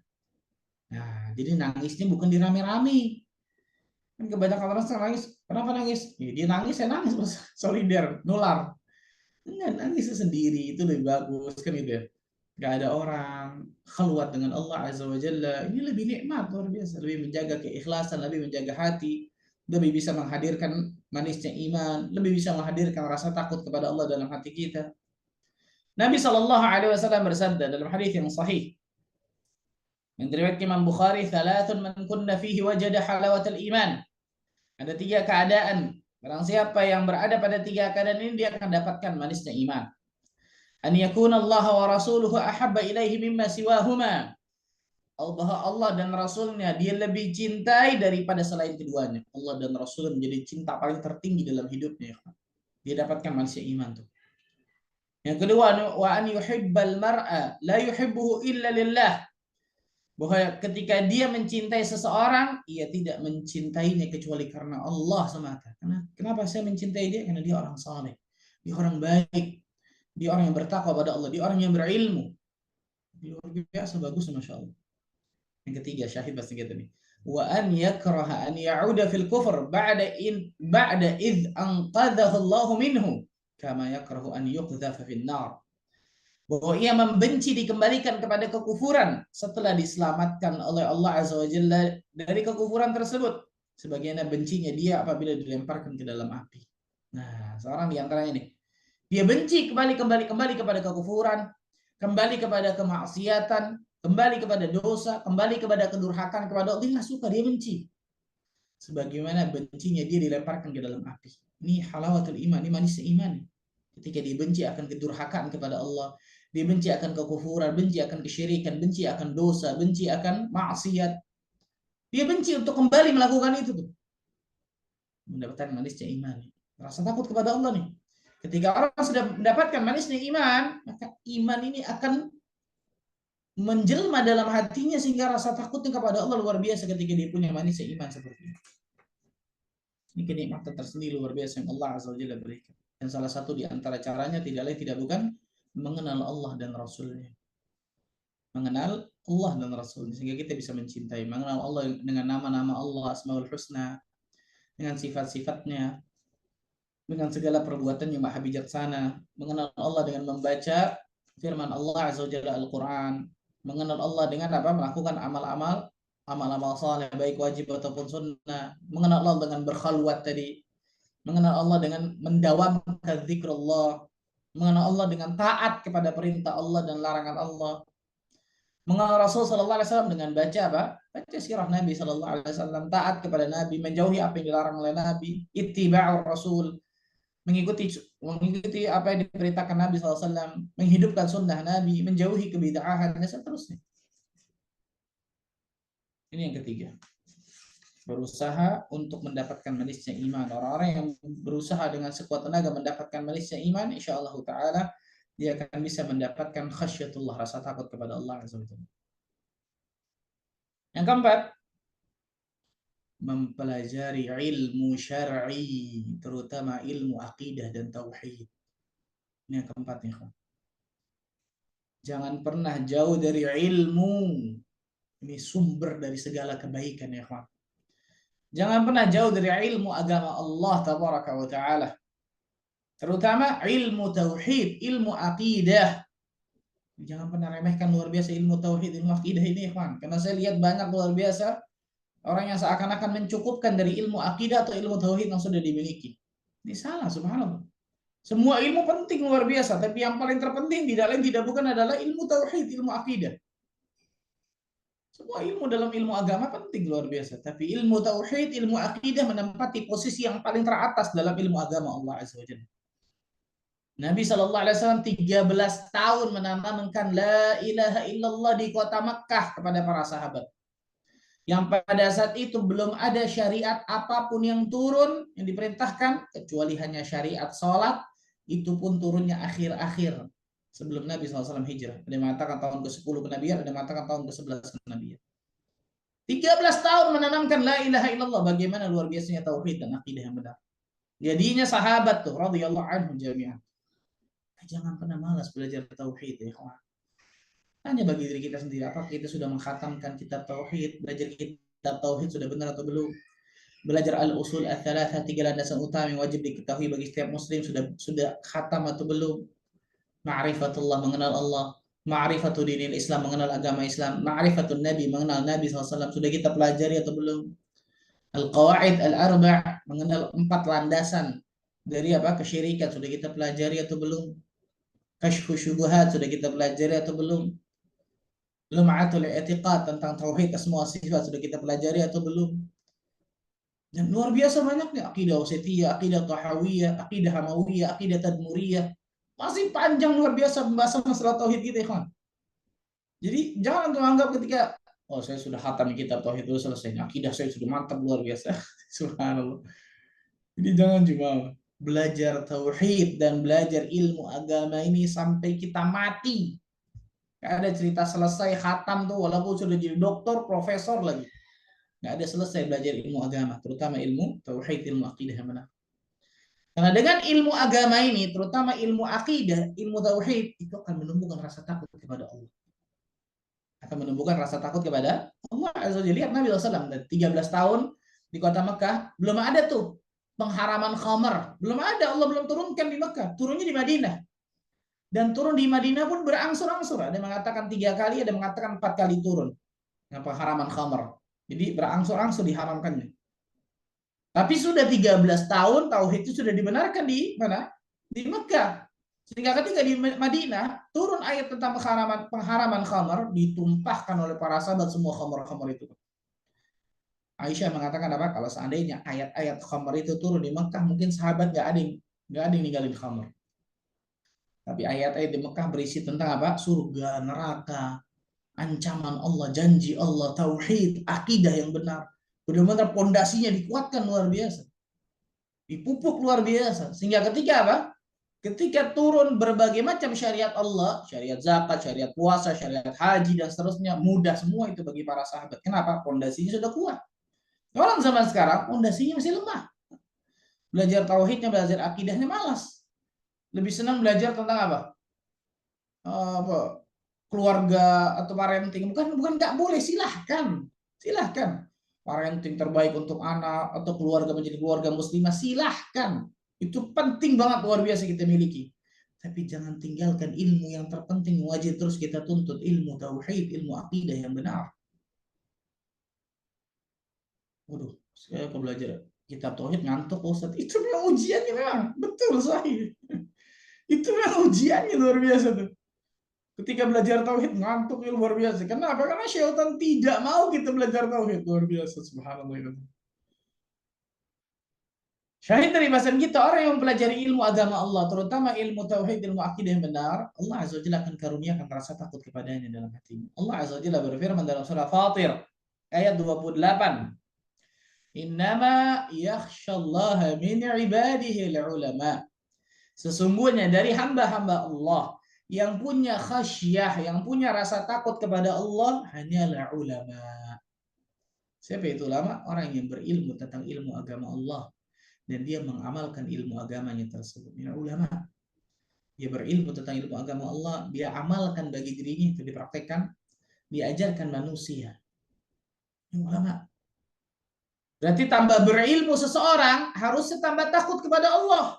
Nah, jadi nangisnya bukan dirame-rame. Kan kebanyakan orang nangis, kenapa nangis? Ya, dia nangis, saya nangis, Mas. Solider, nular. Enggak, nangis sendiri, itu lebih bagus, kan gitu ya. Gak ada orang, khalwat dengan Allah Azza wa Jalla. Ini lebih nikmat, luar biasa. Lebih menjaga keikhlasan, lebih menjaga hati, lebih bisa menghadirkan manisnya iman, lebih bisa menghadirkan rasa takut kepada Allah dalam hati kita. Nabi Shallallahu Alaihi Wasallam bersabda dalam hadis yang sahih yang diriwayatkan Imam Bukhari, "Thalathun man kunna fihi wajada halawatal iman." Ada 3 keadaan. Barang siapa yang berada pada 3 keadaan ini, dia akan dapatkan manisnya iman. An yakuna Allah wa rasuluhu ahabba ilaihi mimma siwahuma. Bahwa Allah dan Rasulnya dia lebih cintai daripada selain keduanya. Allah dan Rasul menjadi cinta paling tertinggi dalam hidupnya. Dia dapatkan manisnya iman tuh. Yang kedua, wa an yuhibbal mar'a la yuhibbuhu illa lillah. Bahwa ketika dia mencintai seseorang, ia tidak mencintainya kecuali karena Allah semata. Kenapa saya mencintai dia? Karena dia orang saleh, dia orang baik, dia orang yang bertakwa pada Allah, dia orang yang berilmu. Dia luar biasa bagus, masya Allah. Yang ketiga, syahid pasti kita nih. Wa an yakraha an ya'uda fil kufr ba'da id anqadhahu Allah minhu kama yakrahu an yuqdhafa fin nar. Bahwa ia membenci dikembalikan kepada kekufuran setelah diselamatkan oleh Allah Azza wa Jalla dari kekufuran tersebut, sebagaimana bencinya dia apabila dilemparkan ke dalam api. Nah, seorang di antaranya nih, dia benci kembali kepada kekufuran, kembali kepada kemaksiatan, kembali kepada dosa, kembali kepada kedurhakaan kepada Allah. Dia nggak suka, dia benci. Sebagaimana bencinya dia dilemparkan ke dalam api. Ini halawatul iman, ini manisnya iman. Ketika dia benci akan kedurhakaan kepada Allah, dia benci akan kekufuran, benci akan kesyirikan, benci akan dosa, benci akan maksiat. Dia benci untuk kembali melakukan itu tuh. Mendapatkan manisnya iman. Rasa takut kepada Allah nih. Ketika orang sudah mendapatkan manisnya iman, maka iman ini akan menjelma dalam hatinya sehingga rasa takutnya kepada Allah luar biasa ketika dia punya manisnya iman seperti ini. Ini kenikmatan tersendiri luar biasa yang Allah Azza wa Jalla berikan. Dan salah satu di antara caranya tidak lain tidak bukan mengenal Allah dan Rasulnya. Mengenal Allah dan Rasulnya sehingga kita bisa mencintai. Mengenal Allah dengan nama-nama Allah, Asmaul Husna, dengan sifat-sifatnya, dengan segala perbuatan yang maha bijaksana. Mengenal Allah dengan membaca firman Allah Azza wa Jalla Al-Quran. Mengenal Allah dengan apa? Melakukan amal-amal saleh baik wajib ataupun sunnah. Mengenal Allah dengan berkhalwat tadi. Mengenal Allah dengan mendawamkan zikrullah, mengenal Allah dengan taat kepada perintah Allah dan larangan Allah, mengenal Rasul Sallallahu Alaihi Wasallam dengan baca apa? Baca sirah Nabi Sallallahu Alaihi Wasallam, taat kepada Nabi, menjauhi apa yang dilarang oleh Nabi, ittiba'ur Rasul, mengikuti apa yang diperintahkan Nabi Sallallahu Alaihi Wasallam, menghidupkan sunnah Nabi, menjauhi kebid'ahan dan seterusnya. Ini yang ketiga. Berusaha untuk mendapatkan manisnya iman. Orang-orang yang berusaha dengan sekuat tenaga mendapatkan manisnya iman, insya Allah Ta'ala dia akan bisa mendapatkan khasyatullah, rasa takut kepada Allah Azza wa Jalla. Yang keempat, mempelajari ilmu syar'i, terutama ilmu akidah dan tauhid. Ini yang keempat nih. Jangan pernah jauh dari ilmu. Ini sumber dari segala kebaikan ya kawan. Jangan pernah jauh dari ilmu agama Allah tabaraka wa ta'ala. Terutama ilmu tauhid, ilmu akidah. Jangan pernah remehkan luar biasa ilmu tauhid, ilmu akidah ini, ikhwan. Karena saya lihat banyak luar biasa orang yang seakan-akan mencukupkan dari ilmu akidah atau ilmu tauhid yang sudah dimiliki. Ini salah, subhanallah. Semua ilmu penting luar biasa, tapi yang paling terpenting tidak lain tidak bukan adalah ilmu tauhid, ilmu akidah. Semua ilmu dalam ilmu agama penting luar biasa, tapi ilmu tauhid, ilmu akidah menempati posisi yang paling teratas dalam ilmu agama Allah Azza wa Jalla. Nabi Shallallahu Alaihi Wasallam 13 tahun menanamkan la ilaha illallah di kota Makkah kepada para sahabat. Yang pada saat itu belum ada syariat apapun yang turun, yang diperintahkan, kecuali hanya syariat sholat, itu pun turunnya akhir-akhir sebelum Nabi SAW hijrah. Ada yang mengatakan tahun ke-10 kenabian, ada yang mengatakan tahun ke-11 kenabian. 13 tahun menanamkan la ilaha illallah. Bagaimana luar biasanya tauhid dan akidah yang benar. Jadinya sahabat tuh radhiyallahu anhum jami'an. Jangan pernah malas belajar tauhid ya kawan. Hanya bagi diri kita sendiri, apakah kita sudah mengkhatamkan kitab tauhid, belajar kitab tauhid sudah benar atau belum? Belajar al-usul ats-tsalatsah, 3 landasan utama yang wajib diketahui bagi setiap muslim sudah khatam atau belum? Ma'rifatullah, mengenal Allah. Ma'rifatul dinil Islam, mengenal agama Islam. Ma'rifatun Nabi, mengenal Nabi SAW, sudah kita pelajari atau belum? Al-Qawaid Al-Arba' mengenal 4 landasan dari apa? Kesyirikan sudah kita pelajari atau belum? Kashfu syubuhat sudah kita pelajari atau belum? Lum'atul i'tiqad tentang tauhid asma wa sifat sudah kita pelajari atau belum? Dan luar biasa banyaknya akidah wasitiyah, akidah tahawiyah, akidah hamawiyah, akidah tadmuriyah. Masih panjang luar biasa pembahasan masalah tauhid kita, ikhwan. Jadi jangan menganggap ketika oh saya sudah khatam kitab tauhid itu selesai, akidah saya sudah mantap luar biasa. Subhanallah. Jadi jangan cuma belajar tauhid dan belajar ilmu agama ini sampai kita mati. Gak ada cerita selesai khatam tuh walaupun sudah jadi dokter, profesor lagi. Gak ada selesai belajar ilmu agama, terutama ilmu tauhid, ilmu akidah yang benar. Karena dengan ilmu agama ini, terutama ilmu akidah, ilmu tauhid, itu akan menumbuhkan rasa takut kepada Allah. Akan menumbuhkan rasa takut kepada Allah Azza wa Jalla. Lihat Nabi SAW, 13 tahun di kota Mekah, belum ada tuh pengharaman khamar. Belum ada, Allah belum turunkan di Mekah. Turunnya di Madinah. Dan turun di Madinah pun berangsur-angsur. Ada yang mengatakan 3 kali, ada yang mengatakan 4 kali turun. Yang pengharaman khamar. Jadi berangsur-angsur diharamkannya. Tapi sudah 13 tahun tauhid itu sudah dibenarkan di mana? Di Mekah. Sehingga ketika di Madinah turun ayat tentang pengharaman khamar ditumpahkan oleh para sahabat semua khamar-khamar itu. Aisyah mengatakan apa? Kalau seandainya ayat-ayat khamar itu turun di Mekah, mungkin sahabat nggak ada yang ninggalin khamar. Tapi ayat-ayat di Mekah berisi tentang apa? Surga, neraka, ancaman Allah, janji Allah, tauhid, akidah yang benar. Benar-benar pondasinya dikuatkan luar biasa. Dipupuk luar biasa. Sehingga ketika apa? Ketika turun berbagai macam syariat Allah, syariat zakat, syariat puasa, syariat haji, dan seterusnya, mudah semua itu bagi para sahabat. Kenapa? Pondasinya sudah kuat. Orang zaman sekarang, pondasinya masih lemah. Belajar tauhidnya, belajar akidahnya malas. Lebih senang belajar tentang apa? Keluarga atau parenting. Bukan nggak boleh, silahkan. Silahkan. Parenting terbaik untuk anak atau keluarga menjadi keluarga muslimah, silahkan. Itu penting banget, luar biasa kita miliki. Tapi jangan tinggalkan ilmu yang terpenting, wajib terus kita tuntut, ilmu tauhid, ilmu akidah yang benar. Waduh, saya kalau belajar kitab tauhid ngantuk Ustaz. Itu memang ujiannya memang. Betul, sahih. Itu memang ujiannya luar biasa tuh. Ketika belajar tauhid ngantuk luar biasa. Kenapa? Karena syaitan tidak mau kita belajar tauhid, luar biasa. Subhanallah. Syahid dari bahasan kita, orang yang mempelajari ilmu agama Allah, terutama ilmu tauhid, ilmu akidah yang benar, Allah Azza wa Jalla akan karuniakan rasa takut kepadanya dalam hatinya. Allah Azza wa Jalla berfirman dalam surah Fatir ayat 28. Innama yakhshallaha min ibadihi al-ulama. Sesungguhnya dari hamba-hamba Allah yang punya khasyah, yang punya rasa takut kepada Allah hanyalah ulama. Siapa itu ulama? Orang yang berilmu tentang ilmu agama Allah dan dia mengamalkan ilmu agamanya tersebut. Ya, ulama. Dia berilmu tentang ilmu agama Allah, dia amalkan bagi dirinya, itu dipraktekkan, diajarkan manusia. Ini ulama. Berarti tambah berilmu seseorang harusnya tambah takut kepada Allah.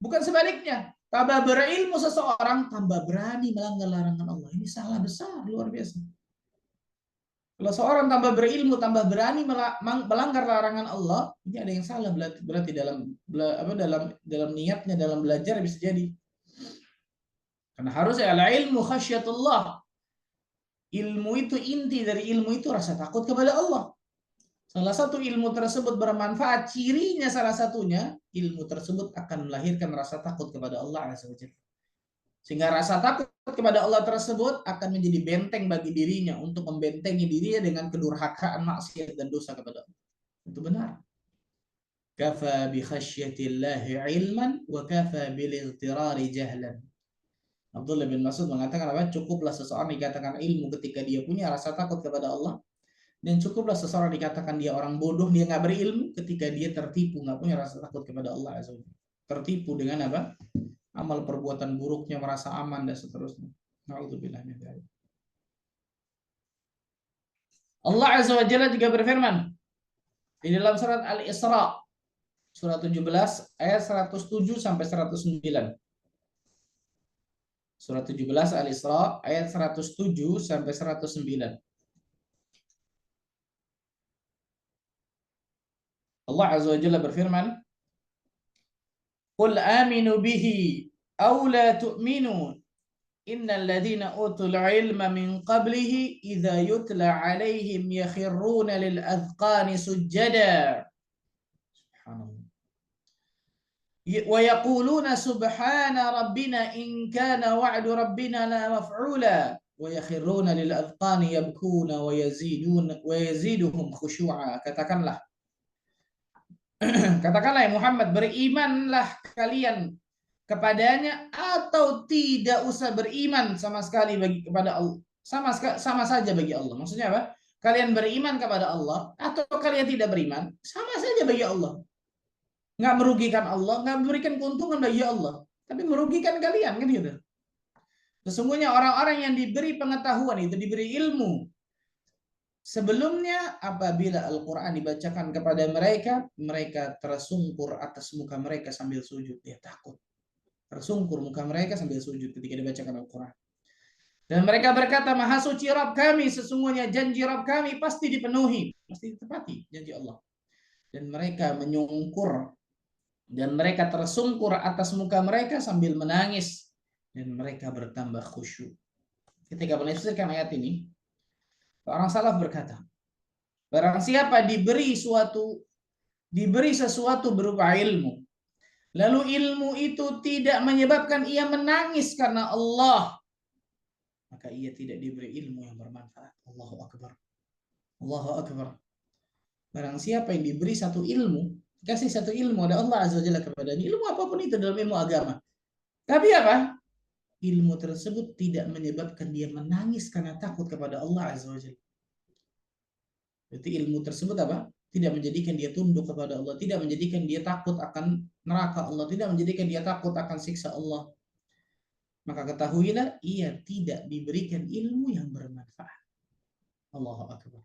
Bukan sebaliknya. Tambah berilmu seseorang tambah berani melanggar larangan Allah. Ini salah besar, luar biasa. Kalau seorang tambah berilmu, tambah berani melanggar larangan Allah, ini ada yang salah berarti dalam niatnya, dalam belajar bisa jadi. Karena harusnya ilmu khasyatullah. Ilmu itu, inti dari ilmu itu rasa takut kepada Allah. Salah satu ilmu tersebut bermanfaat, cirinya salah satunya, ilmu tersebut akan melahirkan rasa takut kepada Allah Azza wa Jalla. Sehingga rasa takut kepada Allah tersebut akan menjadi benteng bagi dirinya untuk membentengi dirinya dengan kedurhakaan, maksiat dan dosa kepada Allah. Itu benar. Kafa bi khasyatillahi ilman wa kafa bil igtirari jahlan. Abdullah bin Mas'ud mengatakan apa? Cukuplah seseorang dikatakan ilmu ketika dia punya rasa takut kepada Allah. Dan cukuplah seseorang dikatakan dia orang bodoh, dia nggak berilmu ketika dia tertipu, nggak punya rasa takut kepada Allah Azza wa Jalla. Tertipu dengan apa? Amal perbuatan buruknya, merasa aman dan seterusnya. Na'udzubillah min dzalik. Allah Azza wa Jalla juga berfirman di dalam surat Al-Isra, surat 17 ayat 107 sampai 109. Surat 17 Al-Isra ayat 107 sampai 109. Allah Azza wa Jalla berfirman, "Qul aminu bihi aw la tu'minu. Innal ladzina utul ilma min qablihi idza yutla 'alaihim yakhruna lil adqani sujada." Subhanallah. Wa yaquluna subhana rabbina in kana wa'du rabbina la maf'ula wa yakhruna lil adqani yabkuna wa yaziduhum khushu'a. Katakanlah ya Muhammad, berimanlah kalian kepadanya atau tidak usah beriman sama sekali kepada Allah. Sama saja bagi Allah. Maksudnya apa? Kalian beriman kepada Allah atau kalian tidak beriman, sama saja bagi Allah. Nggak merugikan Allah, nggak memberikan keuntungan bagi Allah, tapi merugikan kalian, kan gitu. Sesungguhnya orang-orang yang diberi pengetahuan itu, diberi ilmu sebelumnya, apabila Al-Quran dibacakan kepada mereka, mereka tersungkur atas muka mereka sambil sujud. Dia takut. Tersungkur muka mereka sambil sujud ketika dibacakan Al-Quran. Dan mereka berkata, Maha suci Rabb kami, sesungguhnya janji Rabb kami pasti dipenuhi, pasti ditepati janji Allah. Dan mereka menyungkur, dan mereka tersungkur atas muka mereka sambil menangis, dan mereka bertambah khusyuk. Ketika menafsirkan ayat ini, orang salaf berkata, barang siapa diberi sesuatu berupa ilmu, lalu ilmu itu tidak menyebabkan ia menangis karena Allah, maka ia tidak diberi ilmu yang bermanfaat. Allahu Akbar. Allahu Akbar. Barang siapa yang diberi satu ilmu, kasih satu ilmu ada Allah Azza wa Jalla kepadanya, ilmu apapun itu dalam ilmu agama, tapi apa? Ilmu tersebut tidak menyebabkan dia menangis karena takut kepada Allah Azza wa Jalla. Berarti ilmu tersebut apa? Tidak menjadikan dia tunduk kepada Allah, tidak menjadikan dia takut akan neraka Allah, tidak menjadikan dia takut akan siksa Allah. Maka ketahuilah, ia tidak diberikan ilmu yang bermanfaat. Allahu Akbar.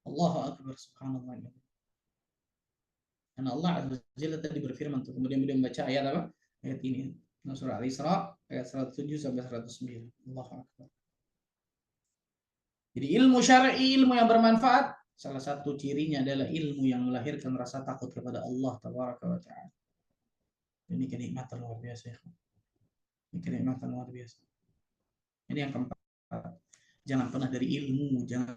Allahu Akbar, subhanallah. Karena Allah Azza wa Jalla tadi berfirman, kemudian beliau membaca ayat apa? Ayat ini, surah Al-Isra ayat 107 sampai 109. Allahu Akbar. Jadi ilmu syar'i, ilmu yang bermanfaat, salah satu cirinya adalah ilmu yang melahirkan rasa takut kepada Allah Tabaraka wa Ta'ala. Ini kenikmatan luar biasa ya. Ini kenikmatan luar biasa. Ini yang keempat. Jangan pernah dari ilmu, jangan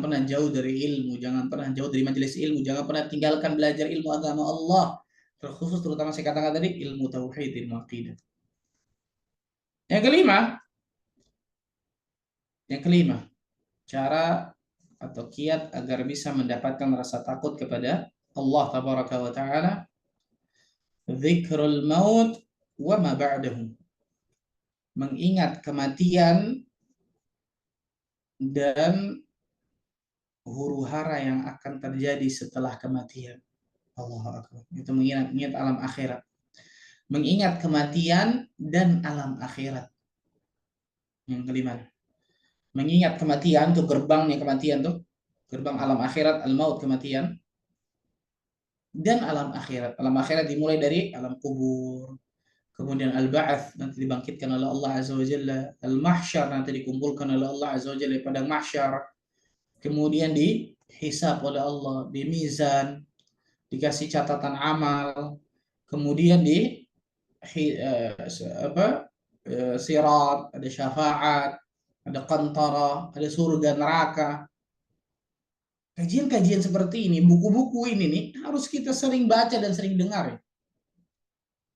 pernah jauh dari ilmu, jangan pernah jauh dari majelis ilmu, jangan pernah tinggalkan belajar ilmu agama Allah. Terkhusus terutama saya katakan tadi ilmu tauhid, ilmu aqidah. Yang kelima, cara atau kiat agar bisa mendapatkan rasa takut kepada Allah Tabaraka wa Ta'ala, dzikrul maut wa ma ba'dahu. Mengingat kematian dan huru-hara yang akan terjadi setelah kematian. Allahu Akbar. Itu mengingat alam akhirat. Mengingat kematian dan alam akhirat. Yang kelima. Mengingat kematian, itu gerbangnya kematian tuh. Gerbang alam akhirat, al-maut, kematian. Dan alam akhirat. Alam akhirat dimulai dari alam kubur. Kemudian al-ba'ats, nanti dibangkitkan oleh Allah Azza wa Jalla. Al-mahsyar, nanti dikumpulkan oleh Allah Azza wa Jalla pada mahsyar. Kemudian dihisab oleh Allah, di mizan, dikasih catatan amal, kemudian sirat, ada syafaat, ada qantara, ada surga neraka. Kajian-kajian seperti ini, buku-buku ini nih harus kita sering baca dan sering dengar.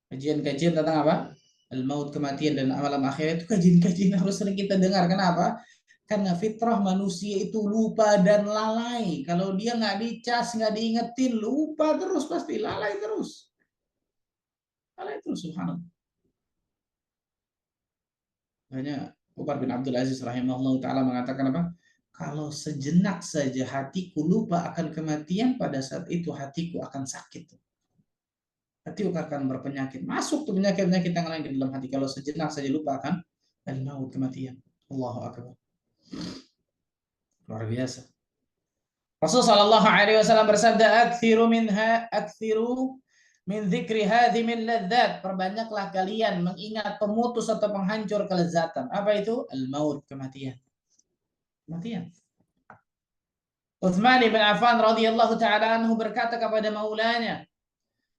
Kajian-kajian tentang apa? Al-maut, kematian dan alam akhirat, itu kajian-kajian harus sering kita dengar. Kenapa? Karena fitrah manusia itu lupa dan lalai. Kalau dia nggak dicas, nggak diingetin, lupa terus, pasti lalai terus. Lalai terus, subhanallah. Hanya Umar bin Abdul Aziz rahimahullah ta'ala mengatakan apa? Kalau sejenak saja hatiku lupa akan kematian, pada saat itu hatiku akan sakit. Hatiku akan berpenyakit. Masuk tuh penyakit-penyakit yang lain ke dalam hati. Kalau sejenak saja lupa akan al-maut, kematian. Allahu Akbar. Luar biasa. Rasulullah sallallahu alaihi wasallam bersabda, "Aktsiru min dzikri hadhimil ladzat." Perbanyaklah kalian mengingat pemutus atau penghancur kelezatan. Apa itu? Al-maut, kematian. Kematian. Utsman bin Affan radhiyallahu taala anhu berkata kepada maulanya,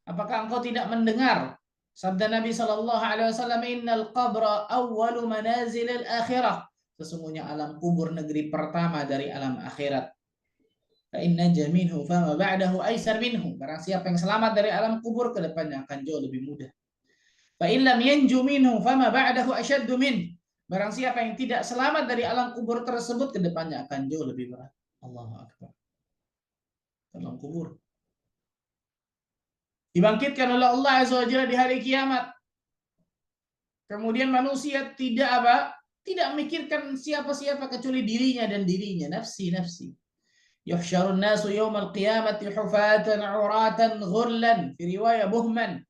apakah engkau tidak mendengar sabda Nabi sallallahu alaihi wasallam, innal qabra awwalu manazilil akhirah. Sesungguhnya alam kubur negeri pertama dari alam akhirat. Fa inna jaminhu fama ba'dahu aisar minhu. Barang siapa yang selamat dari alam kubur, ke depannya akan jauh lebih mudah. Fa in lam yanju minhu fama ba'dahu ashaddu min. Barang siapa yang tidak selamat dari alam kubur tersebut, ke depannya akan jauh lebih berat. Allahu akbar. Alam kubur dibangkitkan oleh Allah Azza wa Jalla di hari kiamat. Kemudian manusia tidak apa? Tidak memikirkan siapa-siapa kecuali dirinya dan dirinya, nafsi nafsi. Yuhsyarun nasu yaumal qiyamati hufatan uratan ghurlan, fi riwayah buhman.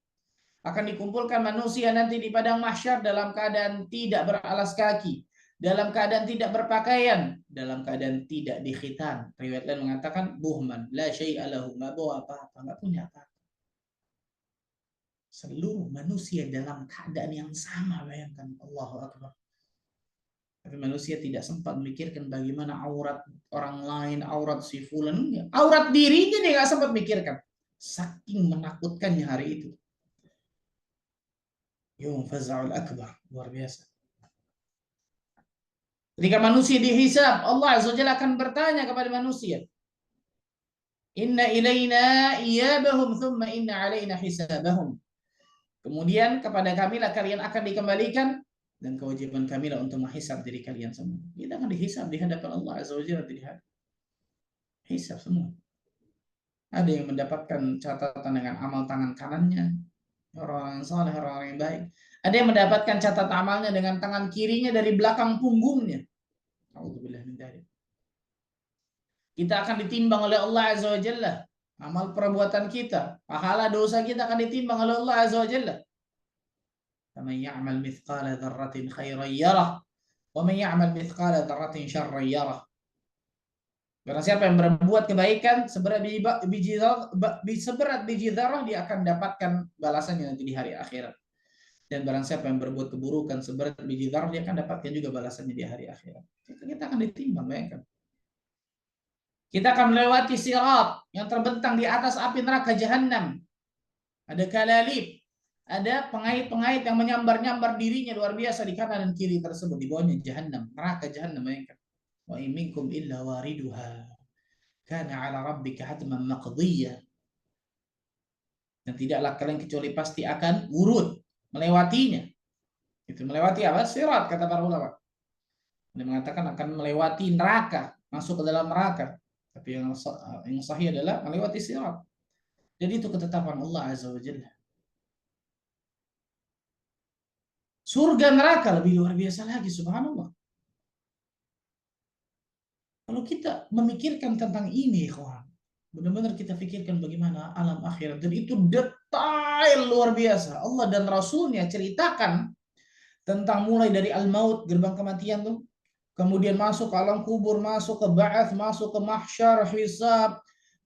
Akan dikumpulkan manusia nanti di padang mahsyar dalam keadaan tidak beralas kaki, dalam keadaan tidak berpakaian, dalam keadaan tidak dikhitan. Riwayat lain mengatakan buhman, la syai'a lahu, enggak bawa apa-apa, enggak punya apa-apa. Seluruh manusia dalam keadaan yang sama, bayangkan. Allahu akbar. Tapi manusia tidak sempat memikirkan bagaimana aurat orang lain, aurat si fulan, aurat dirinya dia nggak sempat mikirkan. Saking menakutkannya hari itu. Yawm faza'ul akbar, luar biasa. Ketika manusia dihisab, Allah Azza wa Jalla akan bertanya kepada manusia, inna ilaina iyabahum thumma inna alaina hisabahum. Kemudian kepada kamilah kalian akan dikembalikan, dan kewajiban kamilah untuk menghisab diri kalian semua. Kita akan dihisab di hadapan Allah Azza wa Jalla, hisab semua. Ada yang mendapatkan catatan dengan amal tangan kanannya, orang yang saleh, orang yang baik. Ada yang mendapatkan catatan amalnya dengan tangan kirinya dari belakang punggungnya. Alhamdulillah min dzalik. Kita akan ditimbang oleh Allah Azza wa Jalla. Amal perbuatan kita, pahala dosa kita akan ditimbang oleh Allah Azza wa Jalla. Faman ya'mal mithqala dzarratin khairan yarah, wa man ya'mal mithqala dzarratin syarran yarah. Karena siapa yang berbuat kebaikan seberat biji zarah, dia akan dapatkan balasannya nanti di hari akhirat. Dan barang siapa yang berbuat keburukan seberat biji zarah, dia akan dapatkan juga balasannya di hari akhirat. Kita akan ditimbang, bayangkan. Kita akan melewati sirat yang terbentang di atas api neraka Jahannam. Ada kalalib, ada pengait-pengait yang menyambar-nyambar dirinya luar biasa di kanan dan kiri tersebut. Di bawahnya Jahannam, neraka Jahannam, bayangkan. Wa in minkum illa wariduha kana 'ala rabbika hatman maqdiyya. Dan tidaklah kalian kecuali pasti akan urut melewatinya. Itu melewati apa? Sirat, kata para ulama. Dia mengatakan akan melewati neraka, masuk ke dalam neraka. Tapi yang sahih adalah melewati sirat. Jadi itu ketetapan Allah Azza wa Jalla. Surga neraka lebih luar biasa lagi, subhanallah. Kalau kita memikirkan tentang ini, kawan, benar-benar kita pikirkan bagaimana alam akhirat. Dan itu detail luar biasa. Allah dan Rasulnya ceritakan tentang mulai dari al-maut, gerbang kematian tuh. Kemudian masuk ke alam kubur, masuk ke ba'ats, masuk ke mahsyar, hisab.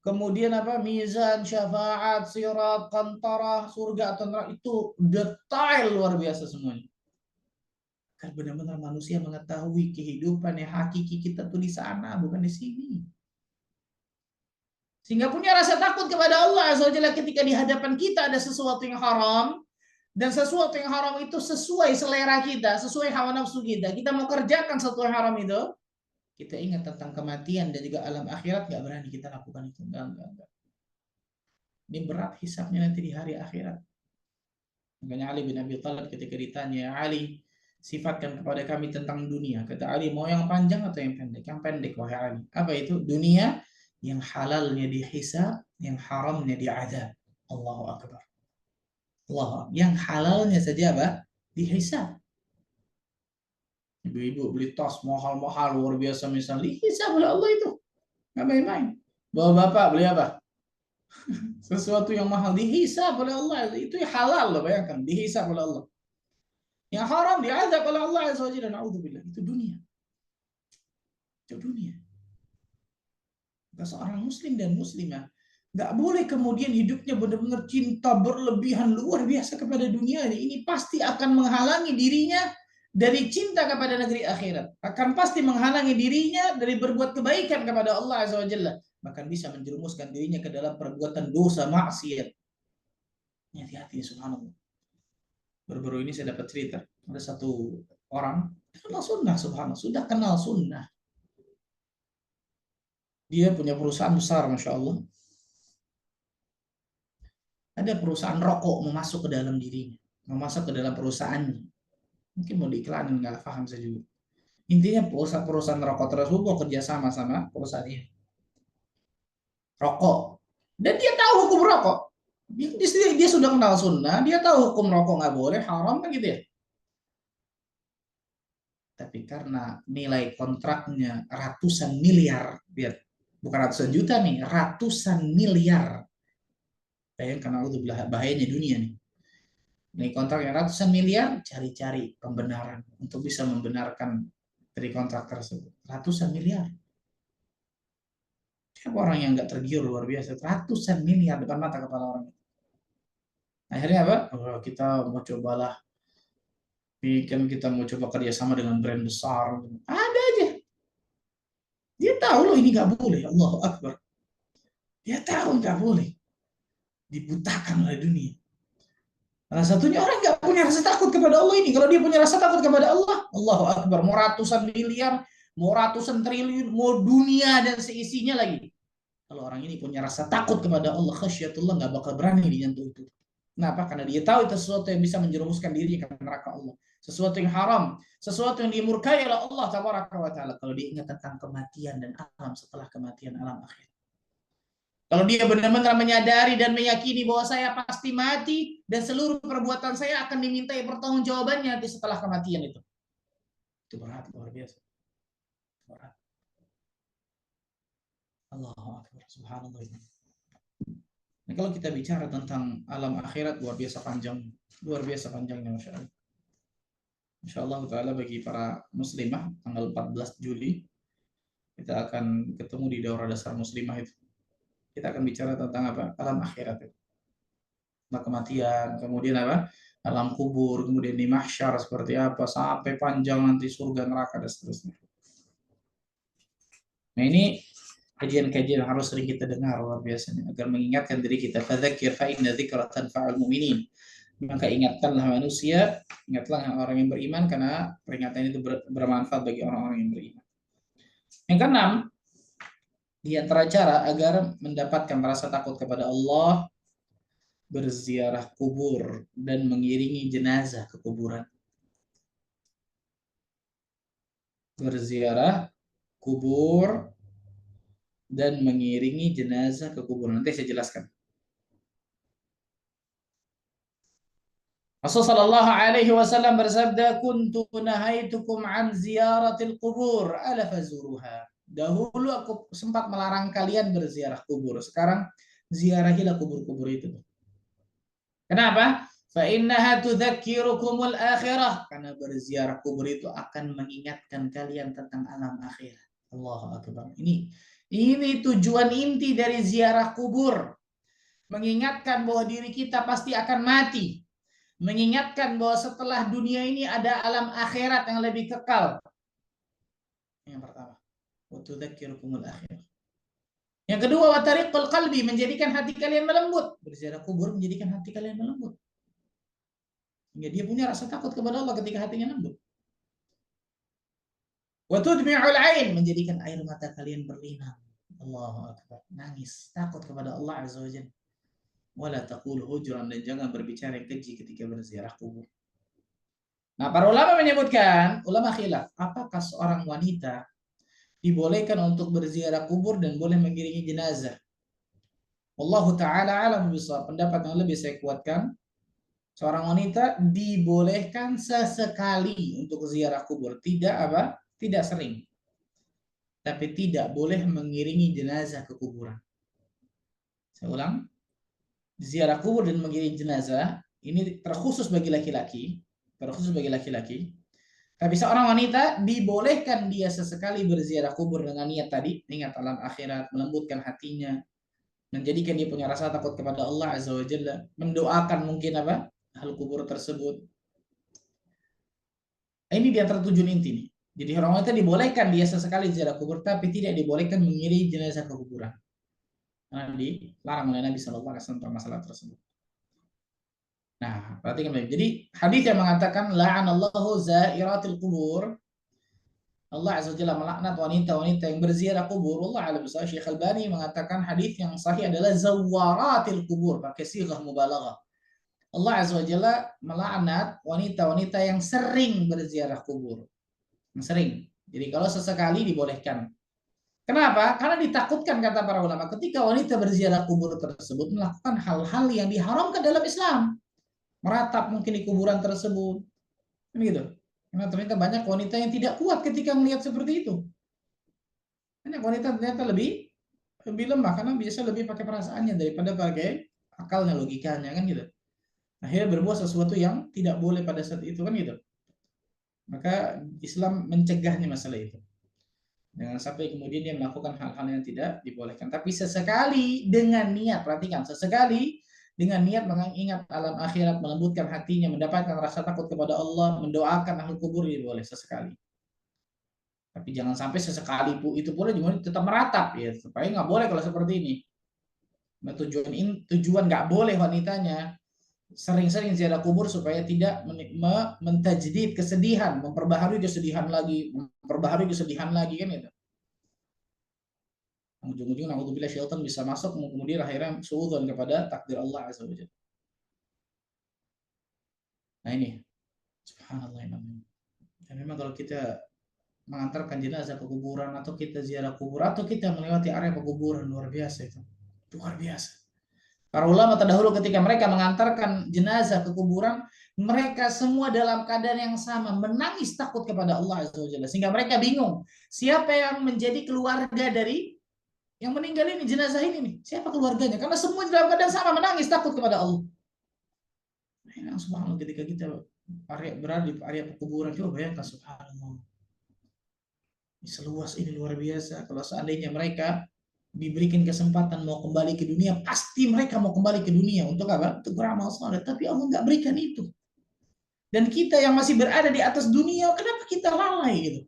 Kemudian apa? Mizan, syafaat, sirat, qantarah, surga atau neraka. Itu detail luar biasa semuanya. Kan benar-benar manusia mengetahui kehidupan yang hakiki kita tuh di sana, bukan di sini. Sehingga punya rasa takut kepada Allah Azza wa Jalla ketika di hadapan kita ada sesuatu yang haram, dan sesuatu yang haram itu sesuai selera kita, sesuai hawa nafsu kita. Kita mau kerjakan sesuatu yang haram itu, kita ingat tentang kematian dan juga alam akhirat, nggak berani kita lakukan itu. Enggak. Ini berat hisabnya nanti di hari akhirat. Makanya Ali bin Abi Thalib ketika ditanya, Ali, sifatkan kepada kami tentang dunia. Kata Ali, mau yang panjang atau yang pendek? Yang pendek, wahai Ali. Apa itu? Dunia yang halalnya dihisab, yang haramnya diazab. Allahu Akbar. Allah. Yang halalnya saja apa? Dihisab. Ibu-ibu beli tas mahal-mahal luar biasa misalnya, dihisab oleh Allah itu. Nggak main-main. Bapak-bapak beli apa? Sesuatu yang mahal dihisab oleh Allah. Itu halal loh, bayangkan. Dihisab oleh Allah. Yang haram diazab oleh Allah Azza wa Jalla. Na'udzubillah. Itu dunia. Itu dunia. Maka seorang muslim dan muslimah nggak boleh kemudian hidupnya benar-benar cinta berlebihan luar biasa kepada dunia. Ini pasti akan menghalangi dirinya dari cinta kepada negeri akhirat, akan pasti menghalangi dirinya dari berbuat kebaikan kepada Allah Azza wa Jalla, bahkan bisa menjerumuskan dirinya ke dalam perbuatan dosa maksiat. Hati-hati, subhanallah. Baru-baru ini saya dapat cerita, ada satu orang kenal sunnah, subhanallah, sudah kenal sunnah. Dia punya perusahaan besar, masya Allah. Ada perusahaan rokok mau masuk ke dalam dirinya, mau masuk ke dalam perusahaannya. Mungkin mau diiklanin, nggak paham saya juga. Intinya perusahaan rokok tersebut mau kerjasama sama perusahaan ini. Rokok. Dan dia tahu hukum rokok. Dia sudah kenal sunnah, dia tahu hukum rokok nggak boleh, haram kan gitu ya. Tapi karena nilai kontraknya ratusan miliar, biar bukan ratusan juta nih, ratusan miliar. Bayangkan aku tuh bahayanya dunia nih. Nilai kontraknya ratusan miliar, cari-cari pembenaran untuk bisa membenarkan dari kontrak tersebut. Ratusan miliar. Siapa orang yang nggak tergiur luar biasa? Ratusan miliar depan mata kepala orang. Akhirnya apa? Oh, kita mau cobalah, kan kita mau coba kerjasama dengan brand besar. Ada aja. Dia tahu loh ini nggak boleh. Allahu Akbar. Dia tahu nggak boleh. Dibutakan oleh dunia. Salah satunya orang nggak punya rasa takut kepada Allah ini. Kalau dia punya rasa takut kepada Allah, Allahu Akbar. Mau ratusan miliar, mau ratusan triliun, mau dunia dan seisinya lagi. Kalau orang ini punya rasa takut kepada Allah, khasyatullah, nggak bakal berani menyentuh itu. Kenapa? Karena dia tahu itu sesuatu yang bisa menjerumuskan dirinya ke neraka Allah. Sesuatu yang haram, sesuatu yang dimurkai oleh Allah Tabaraka wa Ta'ala. Kalau dia ingat tentang kematian dan alam setelah kematian, alam akhir. Kalau dia benar-benar menyadari dan meyakini bahwa saya pasti mati dan seluruh perbuatan saya akan dimintai pertanggungjawabannya nanti setelah kematian itu. Itu berat, luar biasa. Berat. Allahu Akbar, subhanallah. Nah, kalau kita bicara tentang alam akhirat, luar biasa panjang. Luar biasa panjangnya, Masya Allah. Insya Allah Ta'ala bagi para muslimah, tanggal 14 Juli, kita akan ketemu di daurah dasar muslimah itu. Kita akan bicara tentang apa? Alam akhirat itu. Kematian, kemudian apa? Alam kubur, kemudian di mahsyar seperti apa, sampai panjang nanti surga, neraka, dan seterusnya. Nah ini kajian-kajian yang harus sering kita dengar luar biasanya, agar mengingatkan diri kita. Fadzakir fa inna dzikra tanfa'ul mu'minin. Maka ingatkanlah manusia, ingatlah orang yang beriman, karena peringatan itu bermanfaat bagi orang-orang yang beriman. Yang keenam, di antara cara agar mendapatkan rasa takut kepada Allah, berziarah kubur dan mengiringi jenazah ke kuburan. Berziarah kubur dan mengiringi jenazah ke kuburan. Nanti saya jelaskan. Rasulullah sallallahu alaihi wasallam bersabda, "Kuntu nahaitukum an ziyaratil qubur, ala fazuruha." Dahulu aku sempat melarang kalian berziarah kubur. Sekarang ziarahilah kubur-kubur itu. Kenapa? Fa innaha tudzakkirukumul akhirah. Karena berziarah kubur itu akan mengingatkan kalian tentang alam akhirat. Allahu Akbar. Ini tujuan inti dari ziarah kubur. Mengingatkan bahwa diri kita pasti akan mati. Mengingatkan bahwa setelah dunia ini ada alam akhirat yang lebih kekal. Yang pertama, wa tudzakkirukumul akhirah. Yang kedua, wa tariqul qalbi, menjadikan hati kalian melembut. Berziarah kubur menjadikan hati kalian melembut. Sehingga dia punya rasa takut kepada Allah ketika hatinya lembut. Wa tudmi'ul ain, menjadikan air mata kalian berlinang. Allahu Akbar, nangis, takut kepada Allah Azza wa Jalla. Wala taqulu hujran, dan jangan berbicara yang keji ketika berziarah kubur. Nah, para ulama menyebutkan, ulama khilaf, apakah seorang wanita dibolehkan untuk berziarah kubur dan boleh mengiringi jenazah? Wallahu ta'ala alam bishawab. Pendapat yang lebih saya kuatkan, seorang wanita dibolehkan sesekali untuk ziarah kubur, tidak apa? Tidak sering. Tapi tidak boleh mengiringi jenazah ke kuburan. Saya ulang, ziarah kubur dan mengiringi jenazah ini terkhusus bagi laki-laki, Tapi seorang wanita dibolehkan dia sesekali berziarah kubur dengan niat tadi, ingat alam akhirat, melembutkan hatinya, menjadikan dia punya rasa takut kepada Allah Azza wa Jalla, mendoakan mungkin apa? Ahli kubur tersebut. Ini di antara tujuan inti nih. Jadi orang wanita dibolehkan dia sesekali ziarah kubur, tapi tidak dibolehkan mengiring jenazah ke kuburan. Karena dilarang oleh Nabi Shallallahu Alaihi Wasallam tentang masalah tersebut. Nah, perhatikan baik. Jadi hadis yang mengatakan la'anallahu zairatil kubur, Allah Azza wa Jalla melaknat wanita-wanita yang berziarah kubur. Allah Alam besar Syekh Albani mengatakan hadis yang sahih adalah zawaratil kubur, pakai sighah mubalaghah. Allah Azza wa Jalla melaknat wanita-wanita yang sering berziarah kubur. Yang sering. Jadi kalau sesekali dibolehkan. Kenapa? Karena ditakutkan kata para ulama ketika wanita berziarah kubur tersebut melakukan hal-hal yang diharamkan dalam Islam. Meratap mungkin di kuburan tersebut. Kan gitu. Karena ternyata banyak wanita yang tidak kuat ketika melihat seperti itu. Banyak wanita ternyata lebih lemah karena biasa lebih pakai perasaannya daripada pakai akalnya, logikanya kan gitu. Akhirnya berbuat sesuatu yang tidak boleh pada saat itu kan gitu. Maka Islam mencegahnya masalah itu. Jangan sampai kemudian dia melakukan hal-hal yang tidak dibolehkan. Tapi sesekali dengan niat, perhatikan, sesekali dengan niat mengingat alam akhirat, melembutkan hatinya, mendapatkan rasa takut kepada Allah, mendoakan ahli kubur, dia boleh sesekali. Tapi jangan sampai sesekali itu pula juga tetap meratap ya, supaya nggak boleh kalau seperti ini. Nah, tujuan nggak boleh wanitanya sering-sering ziarah kubur supaya tidak mentajdid kesedihan, memperbaharui kesedihan lagi kan itu. Ujung-ujungnya naudzubillah syaitan bisa masuk kemudian akhirnya suudzon kepada takdir Allah azza wajalla. Nah ini subhanallah memang. Dan memang kalau kita mengantarkan jenazah ke kuburan atau kita ziarah kubur atau kita melewati area pekuburan luar biasa itu. Luar biasa. Para ulama terdahulu ketika mereka mengantarkan jenazah ke kuburan, mereka semua dalam keadaan yang sama, menangis takut kepada Allah azza wajalla sehingga mereka bingung siapa yang menjadi keluarga dari yang meninggal ini, jenazah ini nih, siapa keluarganya? Karena semua dalam keadaan sama, menangis takut kepada Allah. Nah, subhanallah ketika kita berada di area pekuburan, coba bayangkan subhanallah. Seluas ini luar biasa. Kalau seandainya mereka diberikan kesempatan mau kembali ke dunia, pasti mereka mau kembali ke dunia. Untuk apa? Untuk beramal saleh. Tapi Allah nggak berikan itu. Dan kita yang masih berada di atas dunia, kenapa kita lalai gitu?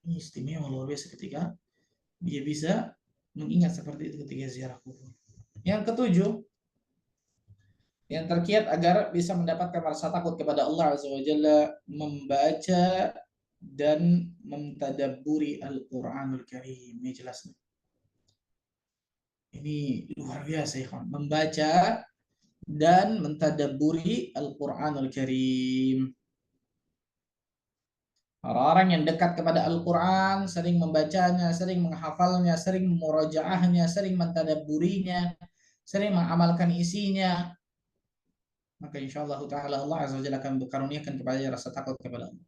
Ini istimewa luar biasa ketika dia bisa mengingat seperti itu ketika ziarah kubur. Yang ketujuh, yang terkiat agar bisa mendapatkan rasa takut kepada Allah Azza wa Jalla, membaca dan mentadabburi Al-Quranul Karim. Ini jelas. Ini luar biasa ya kawan. Membaca dan mentadabburi Al-Quranul Karim. Orang-orang yang dekat kepada Al-Quran sering membacanya, sering menghafalnya, sering memurajaahnya, sering mentadabburinya, sering mengamalkan isinya. Maka insya Allah Ta'ala Allah Azza wa Jalla akan berkaruniakan kepada rasa takut kepada Allah.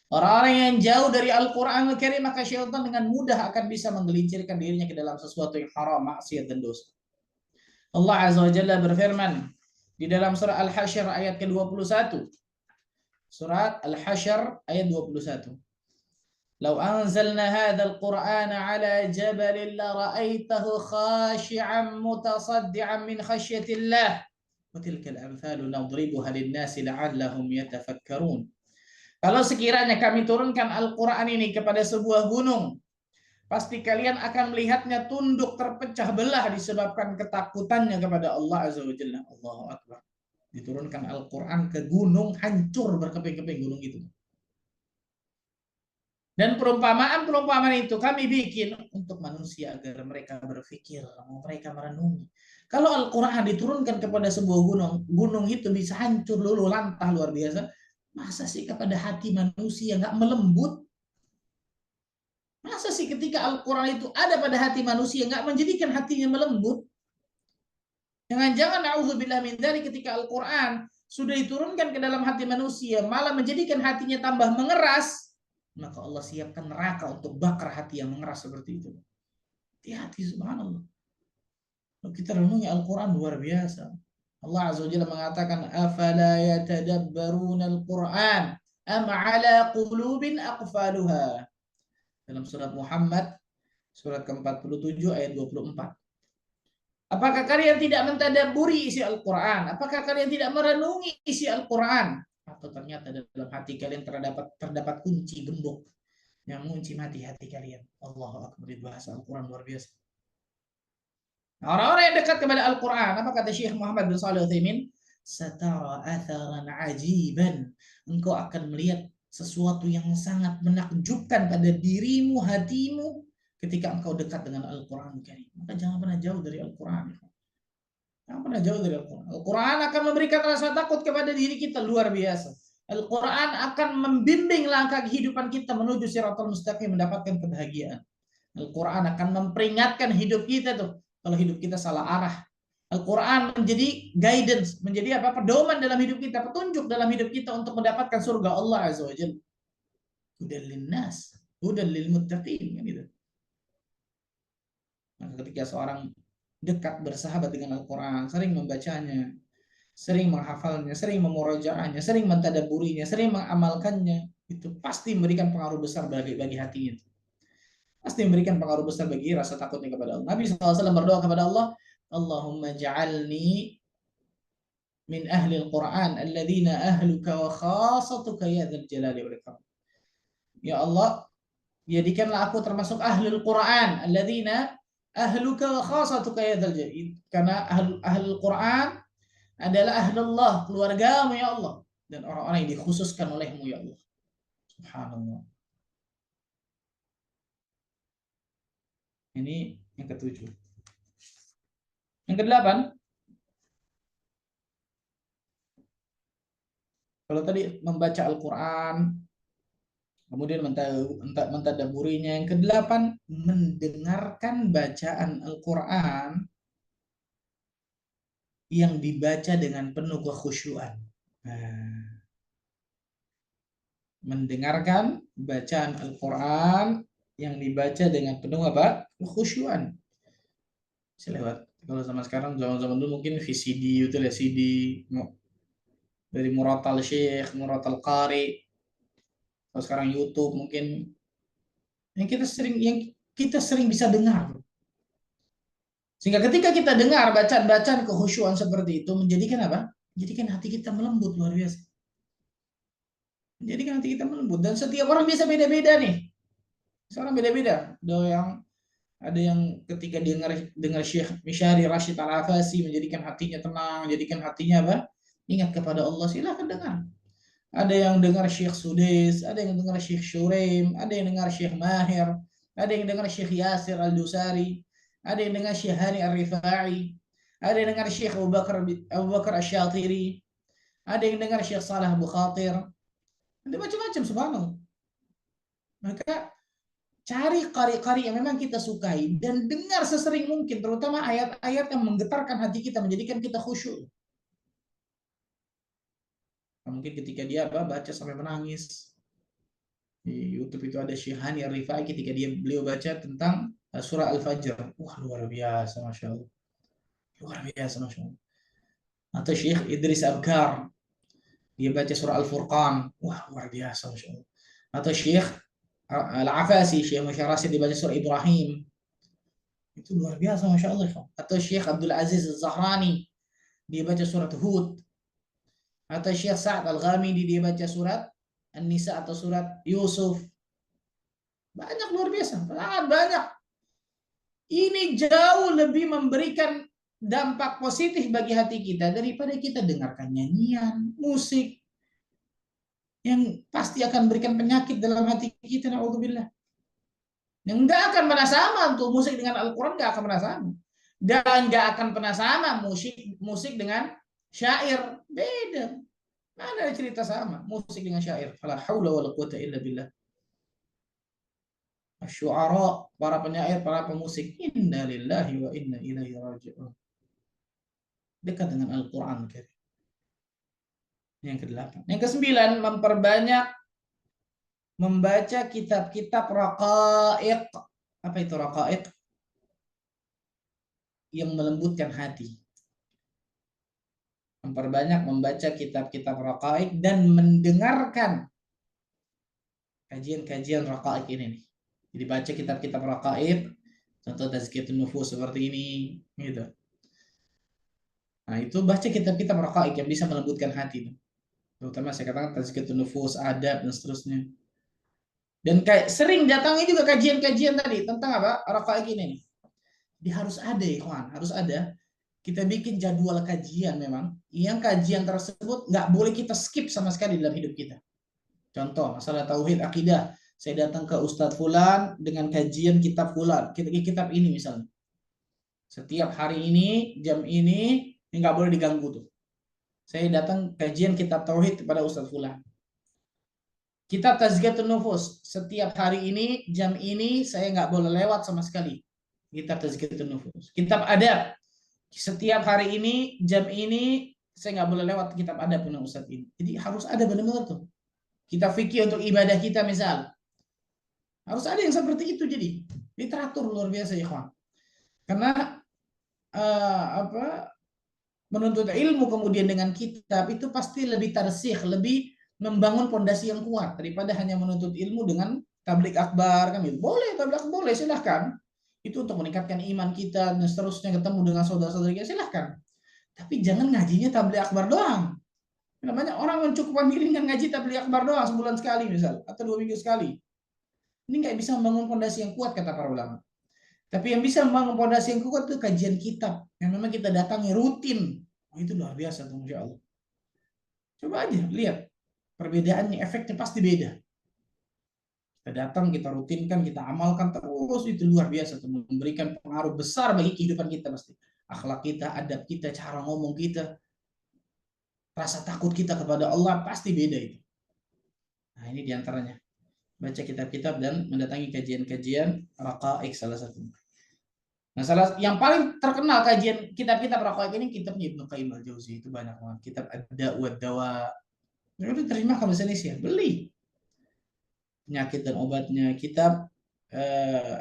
Orang-orang yang jauh dari Al-Quran Al-Karim, maka syaitan dengan mudah akan bisa menggelincirkan dirinya ke dalam sesuatu yang haram, maksiat dan dosa. Allah Azza wa Jalla berfirman di dalam surah Al-Hasyr ayat ke-21. Surat Al-Hasyr ayat 21. Lau anzalna hadzal Qur'ana 'ala jabalin la ra'aitahu khashi'an mutasaddian min khasyatillah. Wa tilkal amthalu nadribuha lin-nasi la'allahum yatafakkarun. Kalau sekiranya kami turunkan Al-Quran ini kepada sebuah gunung, pasti kalian akan melihatnya tunduk terpecah belah disebabkan ketakutannya kepada Allah Azza wa Jalla. Allahu Akbar. Diturunkan Al-Quran ke gunung, hancur berkeping-keping gunung itu. Dan perumpamaan itu kami bikin untuk manusia agar mereka berpikir, mereka merenungi. Kalau Al-Quran diturunkan kepada sebuah gunung, gunung itu bisa hancur luluh lantah luar biasa. Masa sih kepada hati manusia nggak melembut? Masa sih ketika Al-Quran itu ada pada hati manusia nggak menjadikan hatinya melembut? Jangan-jangan na'udzubillah min dzalik ketika Al-Quran sudah diturunkan ke dalam hati manusia malah menjadikan hatinya tambah mengeras, maka Allah siapkan neraka untuk bakar hati yang mengeras seperti itu. Hati-hati subhanallah. Kalau kita renungi Al-Quran luar biasa. Allah Azza wa Jalla mengatakan afala yatadabbaruna al-Qur'an am ala qulubin aqfaluha. Dalam surat Muhammad surat ke-47 ayat 24. Apakah kalian tidak mentadabburi isi Al-Quran? Apakah kalian tidak merenungi isi Al-Quran? Atau ternyata dalam hati kalian terdapat kunci gembok yang mengunci hati kalian. Allahu Akbar, bahasa Al-Quran luar biasa. Nah, orang-orang yang dekat kepada Al-Quran, apa kata Syekh Muhammad bin Shalih Al-Utsaimin? Satara atharan ajiban. Engkau akan melihat sesuatu yang sangat menakjubkan pada dirimu, hatimu, ketika engkau dekat dengan Al-Quran. Maka jangan pernah jauh dari Al-Quran. Jangan pernah jauh dari Al-Quran. Al-Quran akan memberikan rasa takut kepada diri kita luar biasa. Al-Quran akan membimbing langkah kehidupan kita menuju Shiratal Mustaqim, mendapatkan kebahagiaan. Al-Quran akan memperingatkan hidup kita tuh kalau hidup kita salah arah. Al-Quran menjadi guidance, menjadi apa, pedoman dalam hidup kita, petunjuk dalam hidup kita untuk mendapatkan surga Allah Azza wa Jalla. Hudan linnas, hudan lil muttaqin, kan gitu. Maka ketika seorang dekat bersahabat dengan Al-Quran, sering membacanya, sering menghafalnya, sering memurojaahnya, sering mentadaburinya, sering mengamalkannya, itu pasti memberikan pengaruh besar bagi hatinya. Pasti memberikan pengaruh besar bagi rasa takutnya kepada Allah. Nabi SAW berdoa kepada Allah, Allahumma ja'alni min ahli al-Quran alladhina ahluka wa khasatuka ya dzal jalali wal ikram. Ya Allah, jadikanlah aku termasuk ahli al-Quran alladhina ahluka wa khasatuka ya dzal jalali. Karena ahli al-Quran adalah ahlullah, keluargamu ya Allah, dan orang-orang yang dikhususkan olehmu ya Allah. Subhanallah. Ini yang ketujuh. Yang kedelapan, kalau tadi membaca Al-Quran, kemudian mentadaburinya. Yang kedelapan, mendengarkan bacaan Al-Quran yang dibaca dengan penuh kekhusyuan. Nah, mendengarkan bacaan Al-Quran yang dibaca dengan penuh apa? Kekhusyuan. Saya lewat. Kalau sama sekarang, zaman-zaman dulu mungkin VCD, itu ya CD dari Muratal Syekh, Muratal Qari. Kalau sekarang YouTube mungkin yang kita sering bisa dengar. Sehingga ketika kita dengar bacaan-bacaan kekhusyuan seperti itu, menjadikan apa? Menjadikan hati kita melembut luar biasa. Menjadikan hati kita melembut. Dan setiap orang bisa beda-beda nih. Seorang beda-beda. Ada yang ketika dengar Syekh Mishari Rashid Al-Afasi, menjadikan hatinya tenang, menjadikan hatinya apa? Ingat kepada Allah, silahkan dengar. Ada yang dengar Syekh Sudais, ada yang dengar Syekh Shuraim, ada yang dengar Syekh Mahir, ada yang dengar Syekh Yasir Al-Dusari, ada yang dengar Syekh Hani Ar-Rifai, ada yang dengar Syekh Abu Bakar Asy-Syatiri, ada yang dengar Syekh Salah Abu Khatir, ada macam-macam, subhanallah. Maka cari qari-qari yang memang kita sukai dan dengar sesering mungkin, terutama ayat-ayat yang menggetarkan hati kita, menjadikan kita khusyuk. Mungkin ketika dia baca sampai menangis. Di YouTube itu ada Syekh Hani Ar-Rifai ketika beliau baca tentang surah Al-Fajr. Wah, luar biasa, Masya Allah. Luar biasa, Masya Allah. Atau Syekh Idris Abkar, dia baca surah Al-Furqan. Wah, luar biasa, Masya Allah. Atau Syekh Al-Afasi, Syekh Muhammad Rasid, dia baca surah Ibrahim. Itu luar biasa, Masya Allah. Atau Syekh Abdul Aziz Al-Zahrani, dia baca surat Hud. Atau Syekh Sa'ad Al-Ghamidi, dia baca surat An-Nisa atau surat Yusuf. Banyak, luar biasa, sangat banyak. Ini jauh lebih memberikan dampak positif bagi hati kita daripada kita dengarkan nyanyian, musik yang pasti akan memberikan penyakit dalam hati kita. Na'udzubillah. Yang nggak akan pernah sama untuk musik dengan Al-Quran, nggak akan pernah sama. Dan nggak akan pernah sama musik dengan syair. Beda. Mana ada cerita sama musik dengan syair? Fala haula wala quwata illa billah. Asy'ara, para penyair, para pemusik, inna lillahi wa inna ilaihi raji'un. Dekat dengan Al-Quran. Yang kedelapan. Yang kesembilan, memperbanyak membaca kitab-kitab raqaiq. Apa itu raqaiq? Yang melembutkan hati. Memperbanyak membaca kitab-kitab raqaiq dan mendengarkan kajian-kajian raqaiq ini. Jadi baca kitab-kitab raqaiq, contoh Tazkiyatun Nufus seperti ini, gitu. Nah, itu baca kitab-kitab raqaiq yang bisa melembutkan hati. Terutama saya katakan tazkiyatun nufus, adab dan seterusnya. Dan kayak sering datangnya juga kajian-kajian tadi tentang apa? Raqaiq ini nih. Harus ada, ikhwan, harus ada. Kita bikin jadwal kajian memang. Yang kajian tersebut nggak boleh kita skip sama sekali dalam hidup kita. Contoh, masalah tauhid akidah. Saya datang ke Ustadz Fulan dengan kajian kitab Fulan. Kitab ini misalnya. Setiap hari ini, jam ini nggak boleh diganggu tuh. Saya datang kajian kitab tauhid kepada Ustadz Fulan. Kitab Tazkiyatun Nufus. Setiap hari ini, jam ini, saya nggak boleh lewat sama sekali. Kitab Tazkiyatun Nufus. Kitab adab. Setiap hari ini, jam ini, saya nggak boleh lewat kitab adab punya Ustadz ini. Jadi harus ada benar-benar tuh. Kita fikir untuk ibadah kita misal. Harus ada yang seperti itu jadi. Literatur luar biasa ya kawan. Karena apa menuntut ilmu kemudian dengan kitab itu pasti lebih tarsih, lebih membangun pondasi yang kuat daripada hanya menuntut ilmu dengan tablik akbar kan gitu. Boleh tablik akbar, boleh silahkan. Itu untuk meningkatkan iman kita dan seterusnya ketemu dengan saudara-saudara kita silahkan. Tapi jangan ngajinya tablik akbar doang. Namanya orang mencukupkan diri dengan ngaji tablik akbar doang sebulan sekali misal atau 2 minggu sekali. Ini nggak bisa membangun pondasi yang kuat kata para ulama. Tapi yang bisa membangun pondasi yang kuat itu kajian kitab yang memang kita datangi rutin. Oh, itu luar biasa tuh, Masya Allah. Coba aja lihat perbedaannya, efeknya pasti beda. Kita datang, kita rutinkan, kita amalkan terus, itu luar biasa tuh, memberikan pengaruh besar bagi kehidupan kita pasti. Akhlak kita, adab kita, cara ngomong kita, rasa takut kita kepada Allah pasti beda itu. Nah ini diantaranya. Baca kitab-kitab dan mendatangi kajian-kajian raqaiq salah satunya. Nah, salah yang paling terkenal kajian kitab-kitab raqaiq ini kitabnya Ibnu Qayyim al-Jauzi, itu banyak banget. Kitab Ad-Da' wa Dawa. Nah, udah terjemah ke bahasa Indonesia, beli. Penyakit dan obatnya. Kitab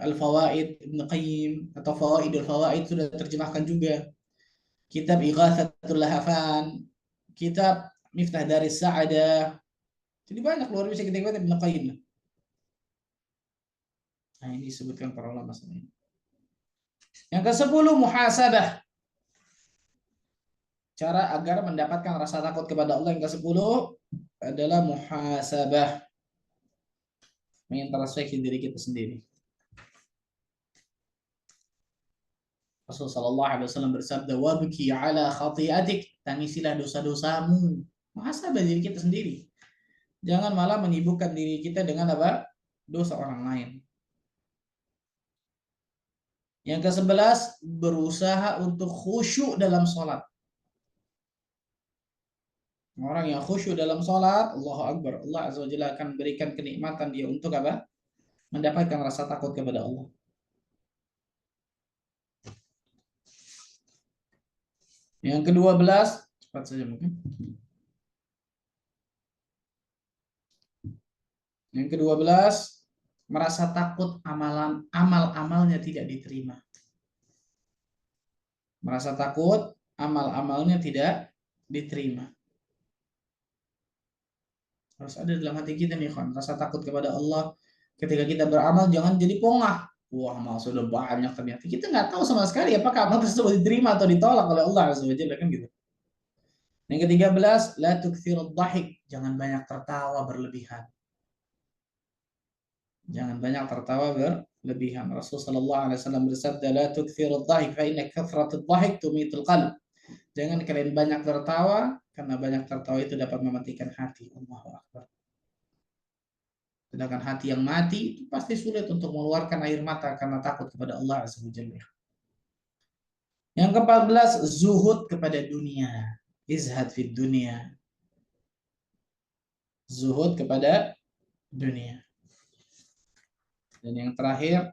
Al-Fawaid Ibnu Qayyim atau Fawaidul Fawaid sudah terjemahkan juga. Kitab Ighatsatul Lahafan, kitab Miftah Daris Sa'adah. Jadi banyak luar biasa kitab-kitab Ibnu Qayyim. Nah, ini disebutkan para ulama sebenarnya. Yang ke-10 muhasabah. Cara agar mendapatkan rasa takut kepada Allah yang ke-10 adalah muhasabah. Mengintrospeksi diri kita sendiri. Rasulullah sallallahu alaihi wasallam bersabda, "Wabki ala khati'atik." Tangisilah dosa-dosamu. Muhasabah diri kita sendiri. Jangan malah menyibukkan diri kita dengan apa? Dosa orang lain. Yang ke-11, berusaha untuk khusyuk dalam sholat. Orang yang khusyuk dalam sholat, Allahu Akbar, Allah Azza wa Jalla akan berikan kenikmatan dia untuk apa? Mendapatkan rasa takut kepada Allah. Yang ke-12, cepat saja mungkin. Yang ke-12, merasa takut amal-amalnya tidak diterima. Merasa takut amal-amalnya tidak diterima. Harus ada dalam hati kita nih, kan, rasa takut kepada Allah. Ketika kita beramal jangan jadi pongah. Wah, amal sudah banyak ternyata. Kita nggak tahu sama sekali apakah amal tersebut diterima atau ditolak oleh Allah Azza wa Jalla kan gitu. Yang ke-13, la tukthirud dhahik, jangan banyak tertawa berlebihan. Jangan banyak tertawa berlebihan. Rasulullah sallallahu alaihi wasallam bersabda, la tukthirud dhahik fa inna kathratud dhahik tumitul qalb. Jangan kalian banyak tertawa karena banyak tertawa itu dapat mematikan hati. Allahu Akbar. Sedangkan hati yang mati itu pasti sulit untuk mengeluarkan air mata karena takut kepada Allah Azza wa Jalla. Yang ke-14, zuhud kepada dunia. Izhad fid dunia. Zuhud kepada dunia. Dan yang terakhir,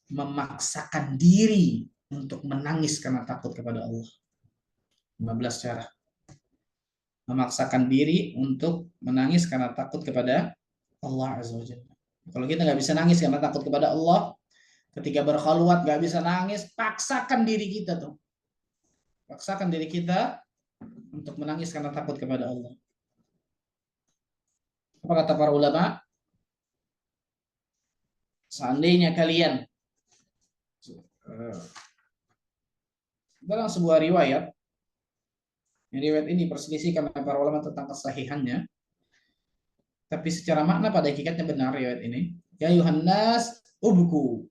memaksakan diri untuk menangis karena takut kepada Allah. 15 cara. Memaksakan diri untuk menangis karena takut kepada Allah Azza wa Jalla. Kalau kita nggak bisa nangis karena takut kepada Allah, ketika berkhaluat nggak bisa nangis, paksakan diri kita tuh. Paksakan diri kita untuk menangis karena takut kepada Allah. Apa kata para ulama? Seandainya kalian dalam sebuah riwayat Riwayat ini perselisihkan para ulama tentang kesahihannya, tapi secara makna pada hakikatnya benar riwayat ini. Ya Yohanes ubku,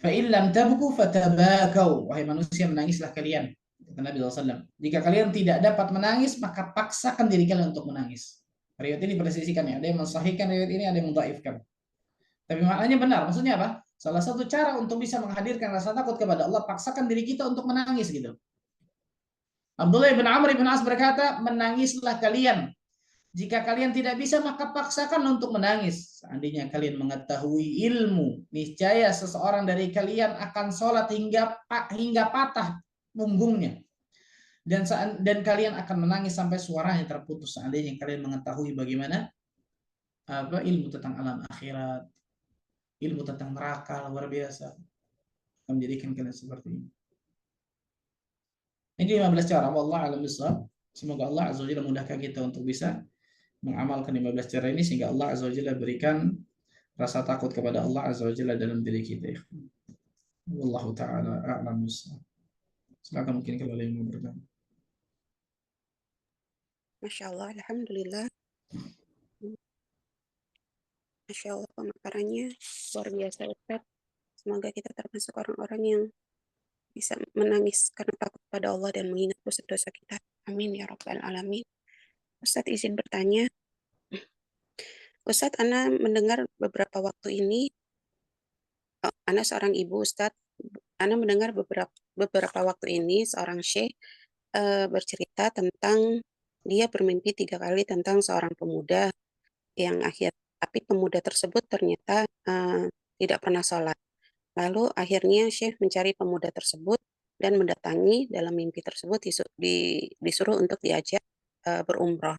fa in lam tabku fatabakau. Wahai manusia, menangislah kalian. Kata Nabi SAW. Jika kalian tidak dapat menangis, maka paksakan diri kalian untuk menangis. Riwayat ini perselisihkan ya. Ada yang mensahihkan riwayat ini, ada yang mendhaifkan. Tapi maknanya benar. Maksudnya apa? Salah satu cara untuk bisa menghadirkan rasa takut kepada Allah, paksakan diri kita untuk menangis gitu. Abdullah bin Amr bin As berkata, menangislah kalian. Jika kalian tidak bisa, maka paksakan untuk menangis. Seandainya kalian mengetahui ilmu, niscaya seseorang dari kalian akan sholat hingga patah punggungnya. Dan kalian akan menangis sampai suaranya terputus. Seandainya kalian mengetahui bagaimana ilmu tentang alam akhirat, ilmu tentang neraka luar biasa, akan menjadikan kalian seperti ini. Ini 15 cara. Wallahu a'lam bishawab. Semoga Allah azza wajalla mudahkan kita untuk bisa mengamalkan 15 cara ini sehingga Allah azza wajalla berikan rasa takut kepada Allah azza wajalla dalam diri kita. Wallahu taala a'lam bishawab. Silakan mungkin kalau ada yang mau bertanya. Masya Allah, alhamdulillah. Masya Allah, pemaparannya luar biasa Ustaz. Semoga kita termasuk orang-orang yang bisa menangis karena takut pada Allah dan mengingat dosa-dosa kita. Amin ya rabbal alamin. Ustadz izin bertanya. Ustadz, Ana mendengar beberapa waktu ini, Ana seorang ibu Ustadz, Ana mendengar beberapa waktu ini seorang syekh bercerita tentang dia bermimpi 3 kali tentang seorang pemuda tapi pemuda tersebut ternyata tidak pernah sholat. Lalu akhirnya Syekh mencari pemuda tersebut dan mendatangi dalam mimpi tersebut disuruh untuk diajak berumroh.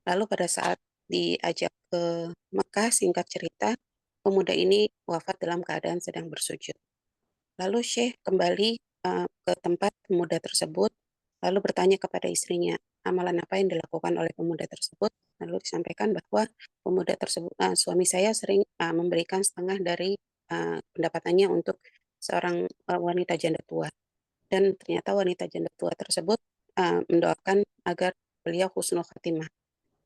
Lalu pada saat diajak ke Mekah, singkat cerita, pemuda ini wafat dalam keadaan sedang bersujud. Lalu Syekh kembali ke tempat pemuda tersebut, lalu bertanya kepada istrinya, amalan apa yang dilakukan oleh pemuda tersebut? Lalu disampaikan bahwa pemuda tersebut, suami saya sering memberikan setengah dari pendapatannya untuk seorang wanita janda tua. Dan ternyata wanita janda tua tersebut mendoakan agar beliau husnul khatimah.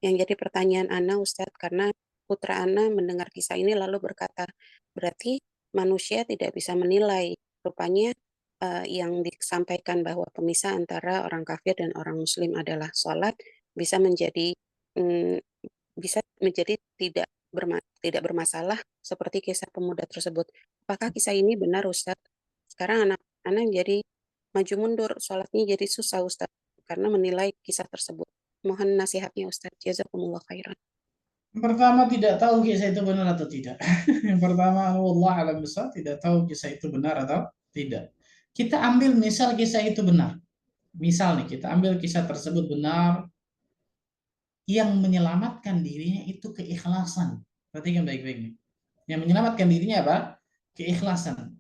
Yang jadi pertanyaan Ana, Ustadz, karena putra Ana mendengar kisah ini lalu berkata, berarti manusia tidak bisa menilai. Rupanya yang disampaikan bahwa pemisah antara orang kafir dan orang muslim adalah sholat bisa menjadi tidak bermasalah seperti kisah pemuda tersebut. Apakah kisah ini benar Ustadz? Sekarang anak jadi maju mundur, sholatnya jadi susah Ustadz karena menilai kisah tersebut. Mohon nasihatnya Ustadz. Jazakumullah khairan. Yang pertama, tidak tahu kisah itu benar atau tidak. Yang pertama, Allah alam besar, tidak tahu kisah itu benar atau tidak. Kita ambil misal kisah itu benar. Misal nih, kita ambil kisah tersebut benar, yang menyelamatkan dirinya itu keikhlasan. Perhatikan baik-baik nih. Yang menyelamatkan dirinya apa? Keikhlasan.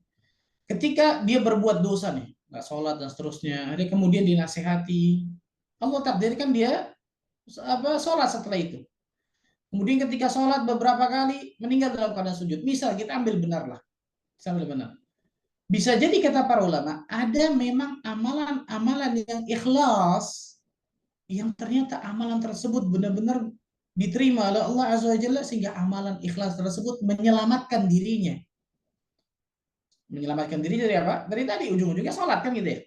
Ketika dia berbuat dosa nih, nggak sholat dan seterusnya, dia kemudian dinasehati, Allah takdirkan dia sholat setelah itu. Kemudian ketika sholat beberapa kali meninggal dalam keadaan sujud. Misal kita ambil benar lah, kita ambil benar. Bisa jadi kata para ulama, ada memang amalan-amalan yang ikhlas, yang ternyata amalan tersebut benar-benar diterima oleh Allah Azza wa Jalla, sehingga amalan ikhlas tersebut menyelamatkan dirinya. Menyelamatkan diri dari apa? Dari tadi ujung-ujungnya sholat kan gitu ya.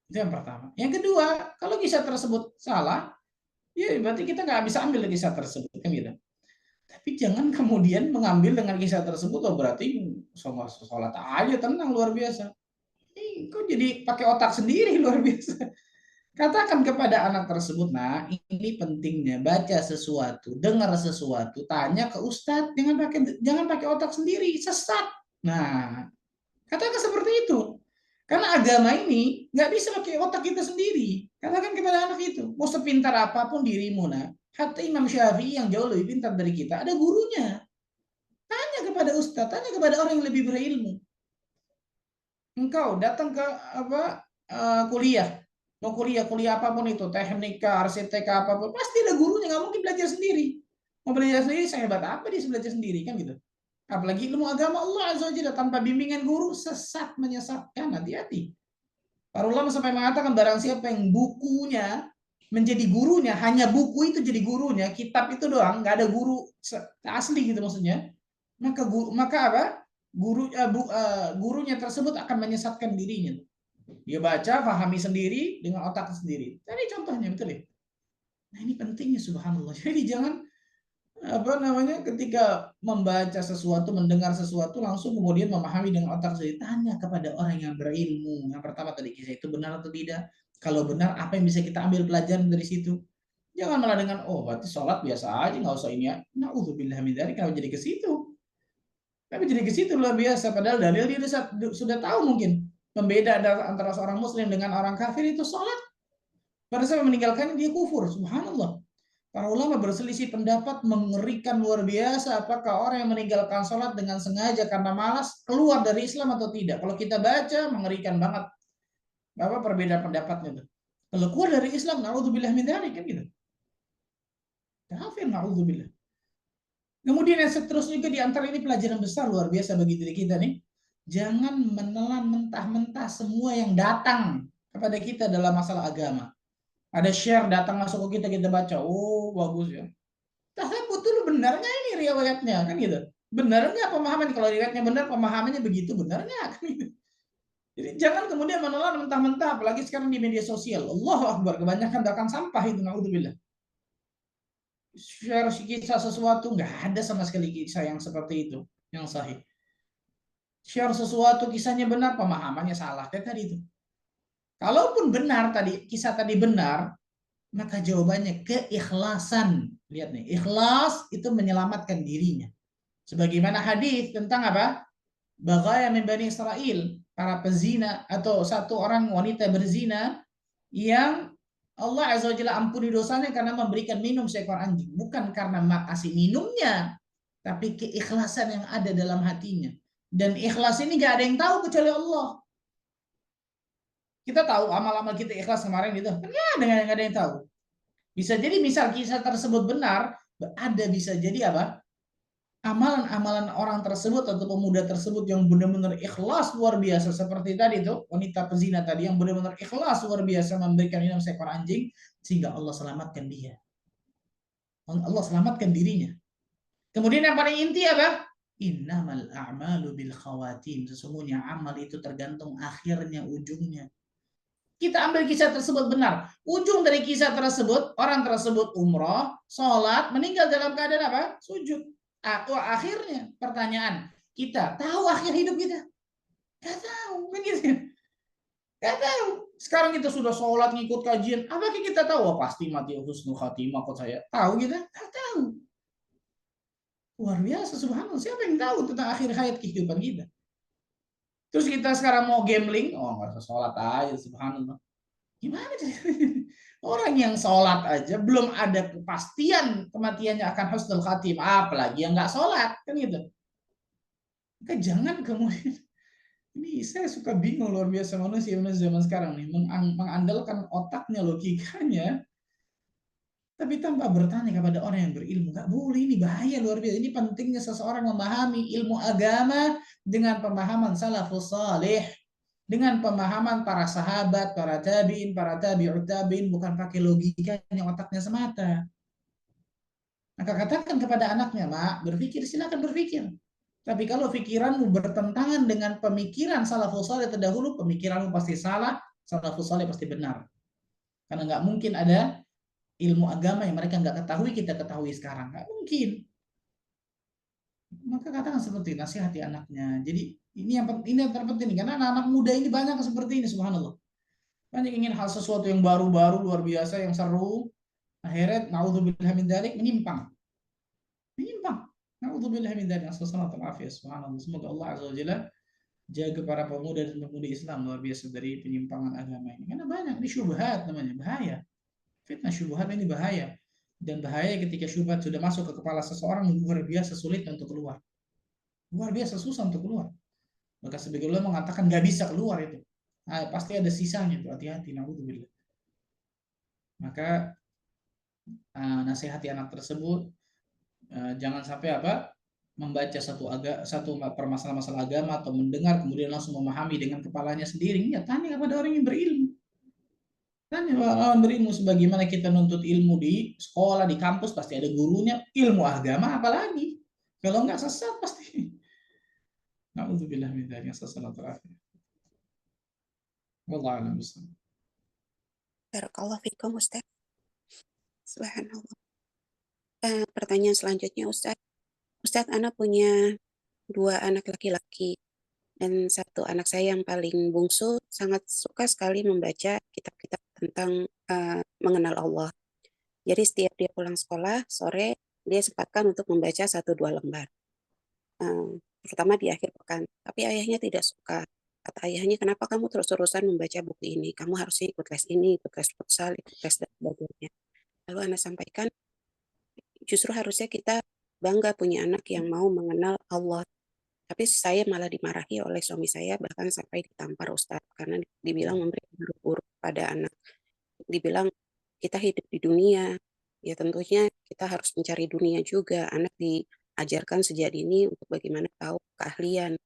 Itu yang pertama. Yang kedua, kalau kisah tersebut salah, ya berarti kita nggak bisa ambil kisah tersebut kan gitu. Tapi jangan kemudian mengambil dengan kisah tersebut, oh berarti sholat aja tenang luar biasa. Kok jadi pakai otak sendiri luar biasa. Katakan kepada anak tersebut, nah ini pentingnya baca sesuatu, dengar sesuatu, tanya ke ustadz, jangan pakai otak sendiri, sesat. Nah, katakan seperti itu. Karena agama ini nggak bisa pakai otak kita sendiri. Katakan kepada anak itu, mau sepintar apapun dirimu, nah, hatta Imam Syafi'i yang jauh lebih pintar dari kita, ada gurunya. Tanya kepada ustadz, tanya kepada orang yang lebih berilmu. Engkau datang ke kuliah, mau kuliah apapun itu, teknika, arsitek apapun, pasti ada gurunya, nggak mungkin belajar sendiri. Mau belajar sendiri, sehebat apa dia belajar sendiri kan gitu. Apalagi ilmu agama Allah Azza wa Jalla tanpa bimbingan guru, sesat, menyesatkan, hati-hati. Para ulama sampai mengatakan barang siapa yang bukunya menjadi gurunya, hanya buku itu jadi gurunya, kitab itu doang, nggak ada guru asli gitu maksudnya, maka apa? Gurunya tersebut akan menyesatkan dirinya. Dia baca, pahami sendiri dengan otak sendiri. Tadi contohnya betul ya. Nah ini pentingnya subhanallah. Jadi jangan apa namanya ketika membaca sesuatu, mendengar sesuatu langsung kemudian memahami dengan otak sendiri. Tanya kepada orang yang berilmu. Yang pertama tadi kisah itu benar atau tidak? Kalau benar, apa yang bisa kita ambil pelajaran dari situ? Jangan malah dengan oh berarti sholat biasa aja nggak usah ini ya. Nauzubillah min dzalik, kalau jadi ke situ. Tapi jadi ke situ luar biasa. Padahal dalil dia sudah tahu mungkin pembeda antara seorang muslim dengan orang kafir itu sholat. Pada saat meninggalkannya dia kufur. Subhanallah. Para ulama berselisih pendapat mengerikan luar biasa. Apakah orang yang meninggalkan sholat dengan sengaja karena malas keluar dari Islam atau tidak? Kalau kita baca mengerikan banget. Apa perbedaan pendapatnya tuh? Kalau keluar dari Islam, naudzubillah min dzalik kan gitu. Kafir, naudzubillah. Kemudian yang seterusnya juga di antara ini pelajaran besar luar biasa bagi diri kita nih. Jangan menelan mentah-mentah semua yang datang kepada kita dalam masalah agama. Ada share datang masuk ke kita, kita baca, oh bagus ya. Tasabut dulu benarnya ini riwayatnya kan gitu. Benarnya pemahaman, kalau riwayatnya benar pemahamannya begitu benarnya kan gitu. Jadi jangan kemudian menelan mentah-mentah, apalagi sekarang di media sosial. Allahu Akbar, kebanyakan bahkan sampah itu, naudzubillah. Share kisah sesuatu, nggak ada sama sekali kisah yang seperti itu, yang sahih. Share sesuatu kisahnya benar, pemahamannya salah, kayak tadi itu. Kalaupun benar tadi, kisah tadi benar, maka jawabannya keikhlasan. Lihat nih, ikhlas itu menyelamatkan dirinya. Sebagaimana hadis tentang apa? Baghaya min Bani Israel, para pezina atau satu orang wanita berzina yang Allah Azza wa Jalla ampuni dosanya karena memberikan minum seekor anjing. Bukan karena makasih minumnya, tapi keikhlasan yang ada dalam hatinya. Dan ikhlas ini gak ada yang tahu kecuali Allah. Kita tahu amal-amal kita ikhlas kemarin gitu. Kan gak ada yang tahu. Bisa jadi misal kisah tersebut benar, ada bisa jadi apa? Amalan-amalan orang tersebut atau pemuda tersebut yang benar-benar ikhlas luar biasa seperti tadi tuh wanita pezina tadi yang benar-benar ikhlas luar biasa memberikan minum seekor anjing sehingga Allah selamatkan dia. Allah selamatkan dirinya. Kemudian yang paling inti apa? Innamal a'malu bil khawatim. Sesungguhnya amal itu tergantung akhirnya, ujungnya. Kita ambil kisah tersebut benar. Ujung dari kisah tersebut, orang tersebut umroh, sholat, meninggal dalam keadaan apa? Sujud. Akhirnya pertanyaan, kita tahu akhir hidup kita? Gak tahu, kan gitu. Gak tahu. Sekarang kita sudah sholat, ngikut kajian, apakah kita tahu? Oh, pasti mati husnul khatimah kok saya. Tahu kita? Gak tahu. Luar biasa, subhanallah. Siapa yang tahu tentang akhir hayat kehidupan kita? Terus kita sekarang mau gambling, oh nggak usah sholat aja, subhanallah. Gimana sih? Orang yang sholat aja belum ada kepastian kematiannya akan husnul khatimah, apalagi yang nggak sholat, kan gitu. Maka jangan kemudian, ini saya suka bingung luar biasa manusia zaman sekarang nih, mengandalkan otaknya, logikanya, tapi tanpa bertanya kepada orang yang berilmu. Nggak boleh, ini bahaya luar biasa. Ini pentingnya seseorang memahami ilmu agama dengan pemahaman salafus salih, dengan pemahaman para sahabat, para tabiin, para tabi'ut tabiin, bukan pakai logikanya, otaknya semata. Maka katakan kepada anaknya, Mak, berpikir, silakan berpikir. Tapi kalau pikiranmu bertentangan dengan pemikiran salafus saleh terdahulu, pemikiranmu pasti salah, salafus saleh pasti benar. Karena nggak mungkin ada ilmu agama yang mereka nggak ketahui, kita ketahui sekarang. Nggak mungkin. Maka katakan seperti nasihati anaknya. Jadi ini yang terpenting, karena anak-anak muda ini banyak seperti ini, subhanallah. Banyak ingin hal sesuatu yang baru-baru, luar biasa, yang seru. Akhirnya, naudzubillah min dzalik, menyimpang. Menyimpang. Naudzubillah min dzalik. Subhanallah. Semoga Allah Azza wa Jalla jaga para pemuda dan pemudi Islam luar biasa dari penyimpangan agama ini. Karena banyak, ini syubhat namanya, bahaya. Fitnah syubhat ini bahaya. Dan bahaya ketika syubhat sudah masuk ke kepala seseorang, luar biasa sulit untuk keluar. Luar biasa susah untuk keluar. Maka sebagai ulama mengatakan nggak bisa keluar itu. Nah, pasti ada sisanya tuh, hati-hati, naudzubillah. Maka nasihati anak tersebut, jangan sampai apa? membaca satu permasalahan masalah agama atau mendengar kemudian langsung memahami dengan kepalanya sendiri. Ya, tanya kepada orang yang berilmu. Tanya orang berilmu, sebagaimana kita nuntut ilmu di sekolah, di kampus pasti ada gurunya. Ilmu agama apalagi? Kalau nggak sesat pasti. Nauzubillah min dzalik, sallallahu alaihi. Wallahu a'lam bishawab. Barakallahu fikum Ustaz. Subhanallah. Pertanyaan selanjutnya Ustaz. Ustaz, Ana punya 2 anak laki-laki dan 1 anak saya yang paling bungsu sangat suka sekali membaca kitab-kitab tentang mengenal Allah. Jadi setiap dia pulang sekolah sore dia sempatkan untuk membaca 1-2 lembar, terutama di akhir pekan. Tapi ayahnya tidak suka. Kata ayahnya, "Kenapa kamu terus-terusan membaca buku ini? Kamu harusnya ikut les ini, ikut les futsal, ikut les dan sebagainya." Lalu Ana sampaikan, justru harusnya kita bangga punya anak yang mau mengenal Allah. Tapi saya malah dimarahi oleh suami saya, bahkan sampai ditampar Ustadz, karena dibilang memberi pengaruh buruk pada anak. Dibilang kita hidup di dunia, ya tentunya kita harus mencari dunia juga. Anak diajarkan sejak dini untuk bagaimana tahu keahlian.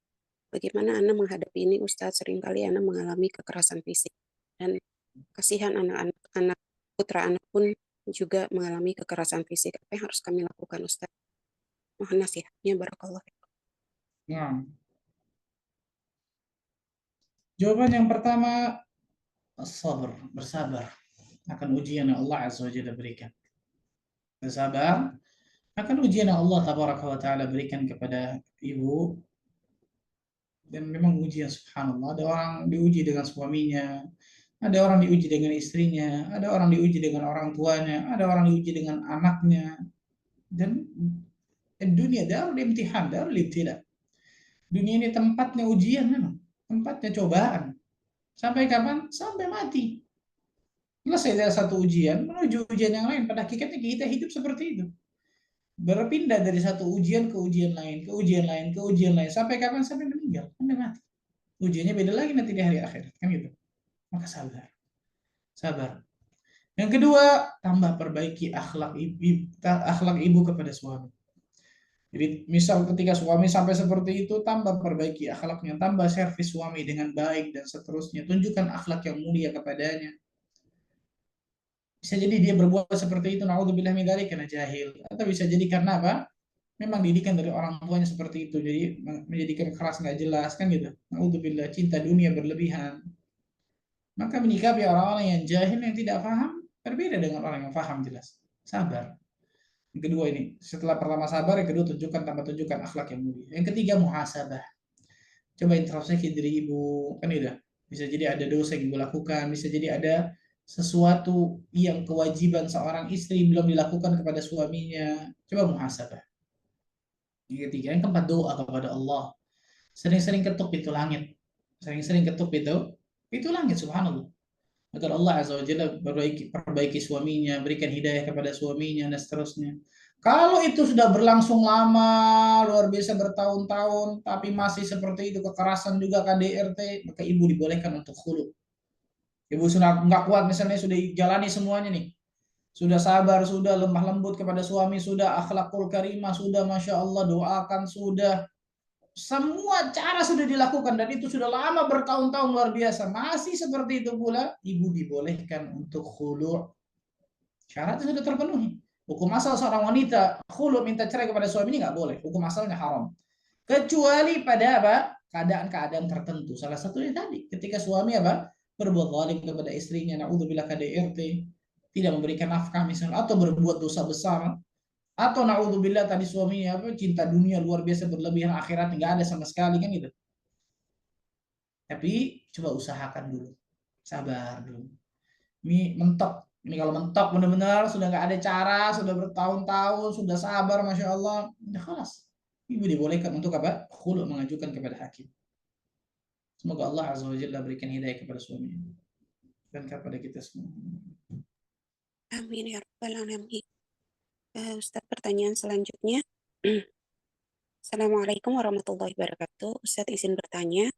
Bagaimana Anda menghadapi ini Ustadz? Seringkali Anda mengalami kekerasan fisik. Dan kasihan anak-anak, anak putra anak pun juga mengalami kekerasan fisik. Apa yang harus kami lakukan Ustadz? Mohon nasihatnya, barakallah. Nah, jawaban yang pertama, sabar, bersabar akan ujian yang Allah Azza wa Jalla berikan. Bersabar akan ujian yang Allah Tabaraka wa Ta'ala berikan kepada ibu. Dan memang ujian, subhanallah, ada orang diuji dengan suaminya, ada orang diuji dengan istrinya, ada orang diuji dengan orang tuanya, ada orang diuji dengan anaknya. Dan dunia darul imtihan, darul ibtila. Dunia ini tempatnya ujian memang, tempatnya cobaan. Sampai kapan? Sampai mati. Selesai dari satu ujian, menuju ujian yang lain. Pada hakikatnya kita hidup seperti itu. Berpindah dari satu ujian ke ujian lain, ke ujian lain, ke ujian lain. Sampai kapan? Sampai meninggal, sampai mati. Ujiannya beda lagi nanti di hari akhirat, kan gitu. Maka sabar. Sabar. Yang kedua, tambah perbaiki akhlak ibu kepada suami. Jadi misal ketika suami sampai seperti itu, tambah perbaiki akhlaknya, tambah servis suami dengan baik dan seterusnya. Tunjukkan akhlak yang mulia kepadanya. Bisa jadi dia berbuat seperti itu, naudzubillah min dzalik, karena jahil. Atau bisa jadi karena apa? Memang didikan dari orang tuanya seperti itu, jadi menjadikan keras nggak jelas, kan gitu. Naudzubillah, cinta dunia berlebihan. Maka menyikapi orang-orang yang jahil yang tidak paham berbeda dengan orang yang paham jelas. Sabar. Yang kedua ini, setelah pertama sabar, yang kedua tunjukkan akhlak yang mulia. Yang ketiga muhasabah. Coba introspeksi diri ibu, kan udah. Bisa jadi ada dosa yang ibu lakukan, bisa jadi ada sesuatu yang kewajiban seorang istri belum dilakukan kepada suaminya. Coba muhasabah. Yang ketiga, yang keempat, doa kepada Allah. Sering-sering ketuk pintu langit. Sering-sering ketuk pintu langit, subhanallah. Agar Allah Azza wa Jalla perbaiki suaminya, berikan hidayah kepada suaminya, dan seterusnya. Kalau itu sudah berlangsung lama, luar biasa bertahun-tahun, tapi masih seperti itu, kekerasan juga KDRT, maka ibu dibolehkan untuk khulu. Ibu sudah nggak kuat, misalnya sudah jalani semuanya nih, sudah sabar, sudah lemah lembut kepada suami, sudah akhlakul karimah, sudah masya Allah, doakan, sudah semua cara sudah dilakukan dan itu sudah lama bertahun-tahun, luar biasa, masih seperti itu pula, ibu dibolehkan untuk khulu'. Syaratnya sudah terpenuhi. Hukum asal seorang wanita khulu' minta cerai kepada suaminya nggak boleh, hukum asalnya haram. Kecuali pada apa? Keadaan-keadaan tertentu. Salah satunya tadi, ketika suami apa? Berbuat zalim kepada istrinya, naudzubillah KDRT, tidak memberikan nafkah misalnya, atau berbuat dosa besar, atau naudzubillah tadi suaminya apa, cinta dunia luar biasa berlebihan, akhirat nggak ada sama sekali, kan gitu. Tapi coba usahakan dulu, sabar dulu. Ini mentok, ini kalau mentok benar-benar sudah nggak ada cara, sudah bertahun-tahun, sudah sabar, masya Allah, udah kelas. Ibu dibolehkan untuk apa? Khulu, mengajukan kepada hakim. Semoga Allah Azza wa Jalla berikan hidayah kepada suaminya dan kepada kita semua. Amin ya rabbal alamin. Ustaz, pertanyaan selanjutnya. Assalamualaikum warahmatullahi wabarakatuh. Ustaz izin bertanya,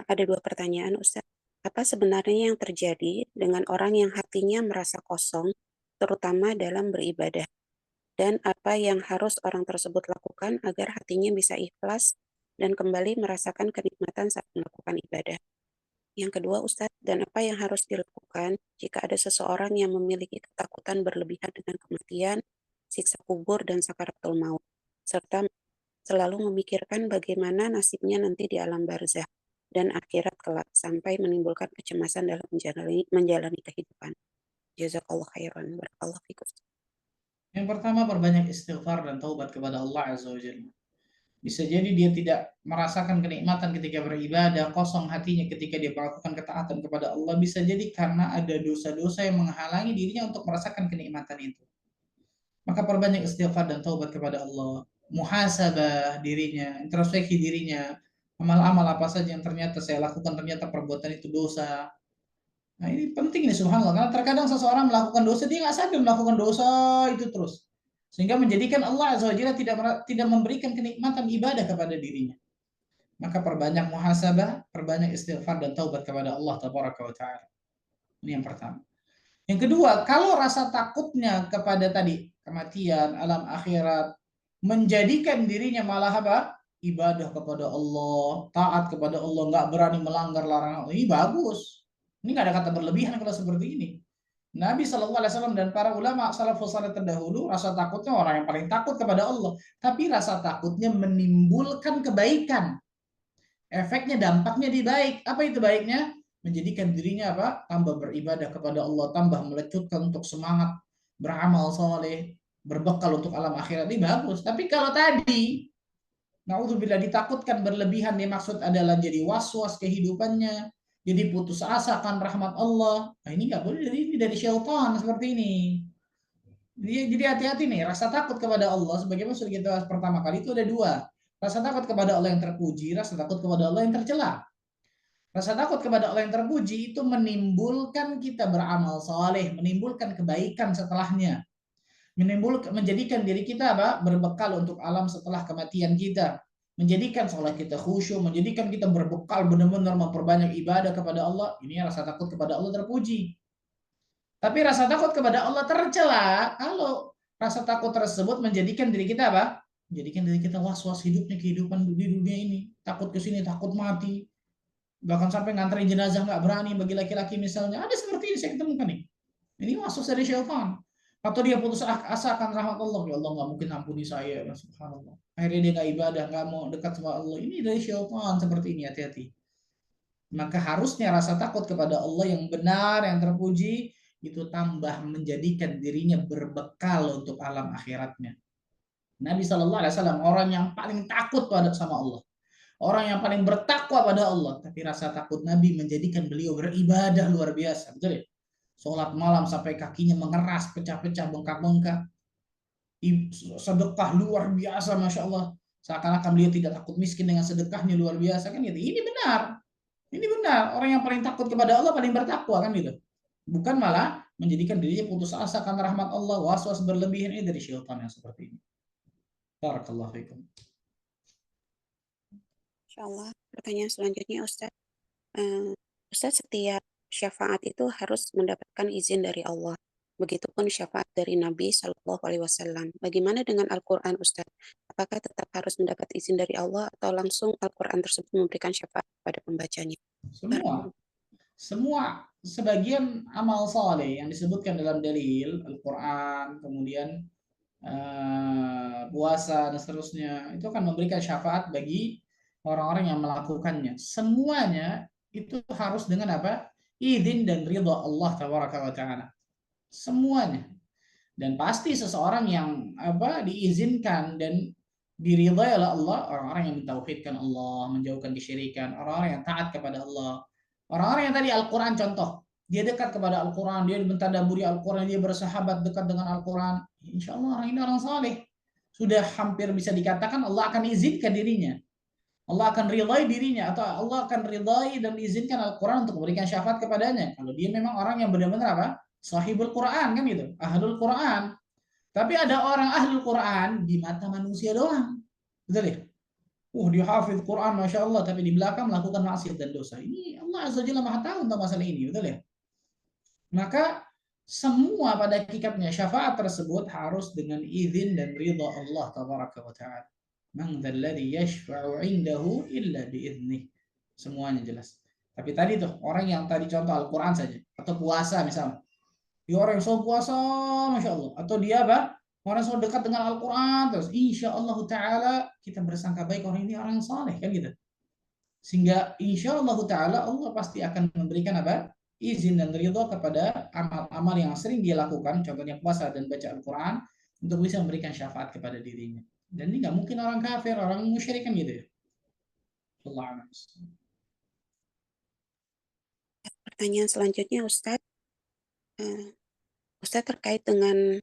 ada 2 pertanyaan Ustaz. Apa sebenarnya yang terjadi dengan orang yang hatinya merasa kosong, terutama dalam beribadah? dan apa yang harus orang tersebut lakukan agar hatinya bisa ikhlas dan kembali merasakan kenikmatan saat melakukan ibadah. Yang kedua, Ustadz, dan apa yang harus dilakukan jika ada seseorang yang memiliki ketakutan berlebihan dengan kematian, siksa kubur, dan sakaratul maut, serta selalu memikirkan bagaimana nasibnya nanti di alam barzah dan akhirat kelak sampai menimbulkan kecemasan dalam menjalani kehidupan. Jazakallah khairan. Barakallahu fikum. Yang pertama, perbanyak istighfar dan taubat kepada Allah Azza wa Jalla. Bisa jadi dia tidak merasakan kenikmatan ketika beribadah, kosong hatinya ketika dia melakukan ketaatan kepada Allah. Bisa jadi karena ada dosa-dosa yang menghalangi dirinya untuk merasakan kenikmatan itu. Maka perbanyak istighfar dan taubat kepada Allah. Muhasabah dirinya, introspeksi dirinya. Amal-amal apa saja yang ternyata saya lakukan, ternyata perbuatan itu dosa. Nah ini penting nih subhanallah. Karena terkadang seseorang melakukan dosa, dia nggak sadar melakukan dosa itu terus. Sehingga menjadikan Allah Azza wa Jalla tidak memberikan kenikmatan ibadah kepada dirinya. Maka perbanyak muhasabah, perbanyak istighfar dan taubat kepada Allah Tabaraka wa Ta'ala. Ini yang pertama. Yang kedua, kalau rasa takutnya kepada tadi kematian, alam akhirat, menjadikan dirinya malah apa? Ibadah kepada Allah, taat kepada Allah, nggak berani melanggar larangan Allah. Ini bagus. Ini nggak ada kata berlebihan kalau seperti ini. Nabi Shallallahu Alaihi Wasallam dan para ulama salafus saleh terdahulu rasa takutnya orang yang paling takut kepada Allah, tapi rasa takutnya menimbulkan kebaikan. Efeknya, dampaknya di baik. Apa itu baiknya? Menjadikan dirinya apa? Tambah beribadah kepada Allah, tambah melecutkan untuk semangat beramal soleh, berbekal untuk alam akhirat. Ini bagus. Tapi kalau tadi, naudzubillah, ditakutkan berlebihan, dimaksud adalah jadi was-was kehidupannya, jadi putus asa akan rahmat Allah. Nah ini nggak boleh, ini dari syaitan seperti ini. Jadi hati-hati nih, rasa takut kepada Allah, sebagaimana sudah kita bahas pertama kali, itu ada dua. Rasa takut kepada Allah yang terpuji, rasa takut kepada Allah yang tercela. Rasa takut kepada Allah yang terpuji itu menimbulkan kita beramal saleh, menimbulkan kebaikan setelahnya, menjadikan diri kita apa? Berbekal untuk alam setelah kematian kita, menjadikan sholat kita khusyuk, menjadikan kita berbekal benar-benar memperbanyak ibadah kepada Allah. Ini rasa takut kepada Allah terpuji. Tapi rasa takut kepada Allah tercela kalau rasa takut tersebut menjadikan diri kita apa? Menjadikan diri kita was-was hidupnya, kehidupan di dunia ini, takut ke sini, takut mati, bahkan sampai nganterin jenazah nggak berani bagi laki-laki misalnya. Ada seperti ini saya ketemukan nih. Ini was-was dari syaitan. Atau dia putus asa akan rahmat Allah. Ya Allah nggak mungkin ampuni saya. Ya subhanallah. Akhirnya dia nggak ibadah, nggak mau dekat sama Allah. Ini dari syaitan seperti ini, hati-hati. Maka harusnya rasa takut kepada Allah yang benar, yang terpuji, itu tambah menjadikan dirinya berbekal untuk alam akhiratnya. Nabi Shallallahu Alaihi Wasallam orang yang paling takut pada sama Allah, orang yang paling bertakwa pada Allah. Tapi rasa takut Nabi menjadikan beliau beribadah luar biasa, betul ya? Sholat malam sampai kakinya mengeras, pecah-pecah, bengkak-bengkak. Sedekah luar biasa, masya Allah. Seakan-akan beliau tidak takut miskin dengan sedekahnya luar biasa kan gitu. Ini benar. Ini benar. Orang yang paling takut kepada Allah paling bertakwa kan gitu. Bukan malah menjadikan dirinya putus asa karena rahmat Allah, was-was berlebihan. Ini dari syaitan yang seperti ini. Barakallahu fikum. Insyaallah. Pertanyaan selanjutnya, Ustadz. Ustadz, setiap syafaat itu harus mendapatkan izin dari Allah. Begitupun syafaat dari Nabi Shallallahu Alaihi Wasallam. Bagaimana dengan Al-Quran, Ustadz? Apakah tetap harus mendapat izin dari Allah atau langsung Al-Quran tersebut memberikan syafaat kepada pembacanya? Semua sebagian amal saleh yang disebutkan dalam dalil Al-Quran, kemudian puasa dan seterusnya, itu akan memberikan syafaat bagi orang-orang yang melakukannya. Semuanya itu harus dengan apa? Izin dan ridha Allah Tabaraka wa Ta'ala. Semuanya. Dan pasti seseorang yang diizinkan dan diridhai oleh Allah, orang-orang yang mentauhidkan Allah, menjauhkan kesyirikan, orang-orang yang taat kepada Allah. Orang-orang yang tadi Al-Quran contoh, dia dekat kepada Al-Quran, dia mentadaburi Al-Quran, dia bersahabat dekat dengan Al-Quran. Insya Allah orang ini orang saleh. Sudah hampir bisa dikatakan Allah akan izinkan dirinya. Allah akan ridhai dirinya, atau Allah akan ridhai dan izinkan Al-Quran untuk memberikan syafaat kepadanya. Kalau dia memang orang yang benar-benar apa? Sahibul Quran kan gitu, ahlul Quran. Tapi ada orang ahlul Quran di mata manusia doang. Betul ya? Dia hafid Quran, Masya Allah, tapi di belakang melakukan maksiat dan dosa. Ini Allah Azza Jalla Maha tahu tentang masalah ini, betul ya? Maka Semua pada hakikatnya syafaat tersebut harus dengan izin dan ridha Allah tabaraka wa taala. Man dzalladzi yashfa'u 'indahu illa biiznih. Semuanya jelas. Tapi tadi tuh orang yang tadi contoh Al-Qur'an saja atau puasa misalnya. Dia orang yang selalu puasa, masya Allah. Atau dia apa? Orang yang selalu dekat dengan Al-Quran terus, insya Allah Taala kita bersangka baik orang ini orang saleh kan gitu. Sehingga insya Allah Taala Allah pasti akan memberikan apa? Izin dan ridho kepada amal-amal yang sering dia lakukan, contohnya puasa dan baca Al-Quran, untuk bisa memberikan syafaat kepada dirinya. Dan ini nggak mungkin orang kafir, orang musyrik kan gitu ya. Allah. Pertanyaan selanjutnya Ustadz, Ustadz terkait dengan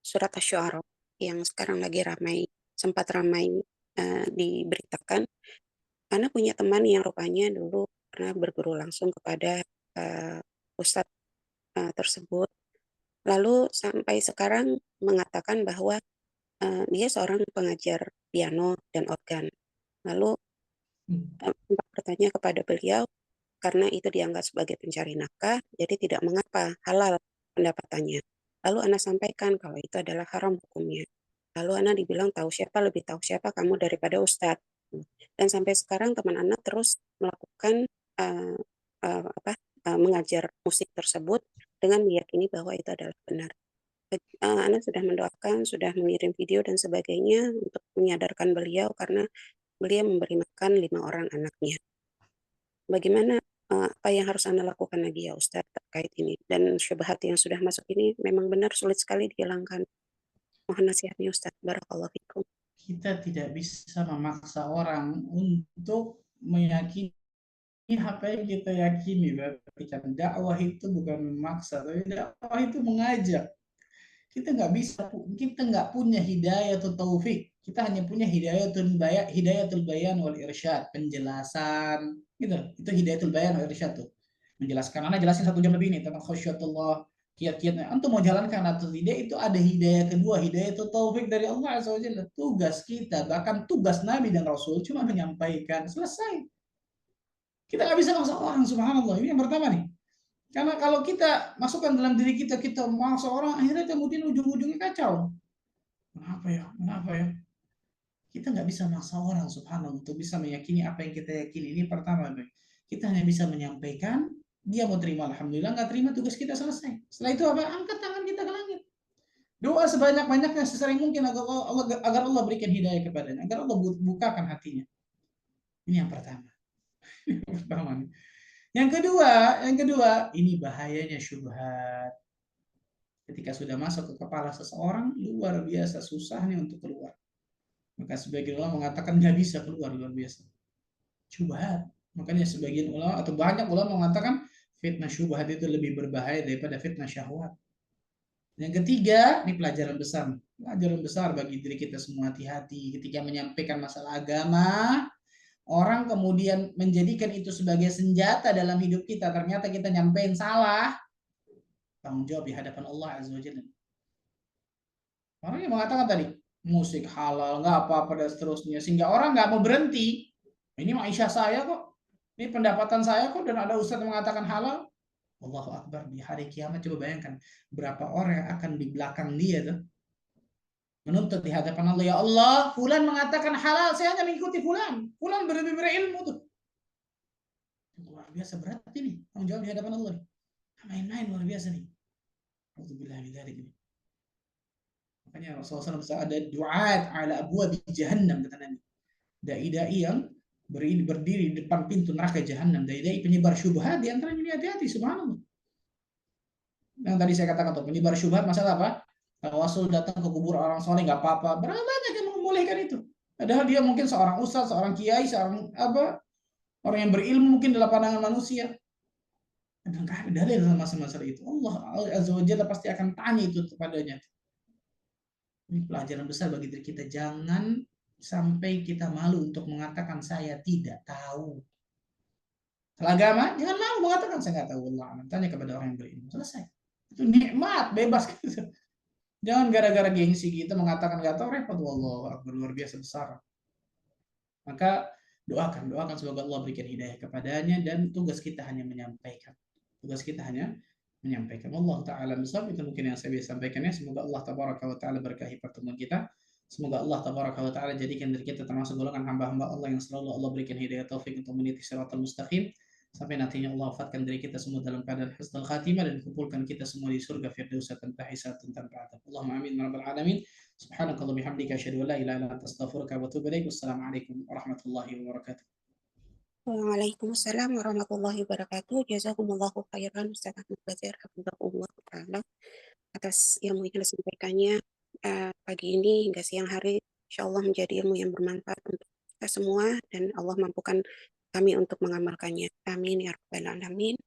surat Asy-Syu'ara yang sekarang lagi sempat ramai diberitakan. Ana punya teman yang rupanya dulu pernah berguru langsung kepada ustadz tersebut. Lalu sampai sekarang mengatakan bahwa dia seorang pengajar piano dan organ. Lalu sempat bertanya kepada beliau, karena itu dianggap sebagai pencari nafkah, jadi tidak mengapa, halal pendapatannya. Lalu Ana sampaikan kalau itu adalah haram hukumnya. Lalu Ana dibilang lebih tahu siapa kamu daripada Ustadz. Dan sampai sekarang teman Ana terus melakukan uh, mengajar musik tersebut dengan meyakini bahwa itu adalah benar. Ana sudah mendoakan, sudah mengirim video dan sebagainya untuk menyadarkan beliau karena beliau memberi makan 5 orang anaknya. Bagaimana apa yang harus Anda lakukan lagi ya Ustadz terkait ini? Dan syubhat yang sudah masuk ini memang benar sulit sekali dihilangkan. Mohon nasihatnya Ustadz. Barakallahu fikum. Kita tidak bisa memaksa orang untuk meyakini apa yang kita yakini. Berarti kan dakwah itu bukan memaksa, tapi dakwah itu mengajak. Kita nggak punya hidayah atau taufik. Kita hanya punya hidayatul bayan wal irsyad, penjelasan. Gitu. Itu hidayatul bayan wal irsyad tuh. Menjelaskan. Anak jelasin 1 jam lebih nih tentang khasyatullah, kiat-kiatnya. Antum mau jalankan atau tidak, itu ada hidayah kedua, hidayah itu taufik dari Allah Azza wa Jalla. Tugas kita, bahkan tugas Nabi dan Rasul cuma menyampaikan, selesai. Kita nggak bisa maksa orang, subhanallah. Ini yang pertama nih. Karena kalau kita masukkan dalam diri kita, kita maksa orang, akhirnya kemudian ujung-ujungnya kacau. Kenapa ya? Kenapa ya? Kita nggak bisa maksa orang, subhanallah, untuk bisa meyakini apa yang kita yakini. Ini pertama, kita hanya bisa menyampaikan, dia mau terima, alhamdulillah, nggak terima, tugas kita selesai. Setelah itu apa? Angkat tangan kita ke langit. Doa sebanyak-banyaknya sesering mungkin agar Allah berikan hidayah kepadanya, agar Allah bukakan hatinya. Ini yang pertama. Pertama. Yang kedua, ini bahayanya syubhat. Ketika sudah masuk ke kepala seseorang, luar biasa susahnya untuk keluar. Maka sebagian ulama mengatakan nggak bisa keluar, luar biasa. Syubhat. Makanya sebagian ulama atau banyak ulama mengatakan fitnah syubhat itu lebih berbahaya daripada fitnah syahwat. Yang ketiga, ini pelajaran besar. Pelajaran besar bagi diri kita semua, hati-hati ketika menyampaikan masalah agama. Orang kemudian menjadikan itu sebagai senjata dalam hidup kita. Ternyata kita nyampein salah. Tanggung jawab di hadapan Allah Azza wa Jalla. Orang yang mengatakan tadi, musik halal, nggak apa-apa dan seterusnya. Sehingga orang nggak mau berhenti. Ini maisha saya kok. Ini pendapatan saya kok, dan ada ustadz yang mengatakan halal. Allahu Akbar, di hari kiamat coba bayangkan berapa orang yang akan di belakang dia tuh menuntut di hadapan Allah, ya Allah, fulan mengatakan halal, saya hanya mengikuti fulan. Fulan lebih berilmu tuh. Luar biasa berat ini tanggung jawab di hadapan Allah. Main-main luar biasa nih. Alhamdulillah ini. Makanya Rasulullah SAW ada duat ala abwab jahannam, kata Nabi. Dai-dai yang berdiri di depan pintu neraka jahanam, dai-dai penyebar syubhat, di antaranya ini hati-hati, subhanallah. Yang tadi saya katakan tuh, penyebar syubhat masalah apa? Kalau Rasul datang ke kubur orang soleh nggak apa-apa, berapa banyak yang membolehkan itu? Padahal dia mungkin seorang ustaz, seorang kiai, seorang apa, orang yang berilmu mungkin dalam pandangan manusia. Dan nggak ada dalil dalam masalah itu. Allah Azza wa Jalla pasti akan tanya itu kepadanya. Ini pelajaran besar bagi diri kita. Jangan sampai kita malu untuk mengatakan saya tidak tahu. Kalau agama, jangan malu mengatakan saya nggak tahu. Allah, tanya kepada orang yang berilmu. Selesai. Itu nikmat, bebas gitu. Jangan gara-gara gengsi kita mengatakan nggak tahu, repot. Allah luar biasa besar. Maka doakan semoga Allah berikan hidayah kepadanya, dan tugas kita hanya menyampaikan. Tugas kita hanya menyampaikan. Allah Ta'ala misal itu mungkin yang saya bisa sampaikannya. Semoga Allah Tabaraka wa Ta'ala berkahi pertemuan kita. Semoga Allah Tabaraka wa Ta'ala jadikan diri kita termasuk golongan hamba-hamba Allah yang selalu Allah berikan hidayah taufik untuk meniti siratal mustaqim. Sampai nantinya Allah wafatkan diri kita semua dalam keadaan husnul khatimah dan kumpulkan kita semua di surga firdaus tanpa hisab dan tanpa adab. Allahumma amin ya rabbal alamin. Subhanakallah bihamdika asyhadu an la ilaha illa anta astaghfiruka wa atubu ilaik. Wassalamualaikum warahmatullahi wabarakatuh. Waalaikumsalam warahmatullahi wabarakatuh. Jazakumullahu khairan Ustaz Ahmad Bazir hafizahullah taala atas ilmu yang disampaikannya pagi ini hingga siang hari. Insyaallah menjadi ilmu yang bermanfaat untuk kita semua dan Allah mampukan kami untuk mengamalkannya. Amin ya rabbal alamin.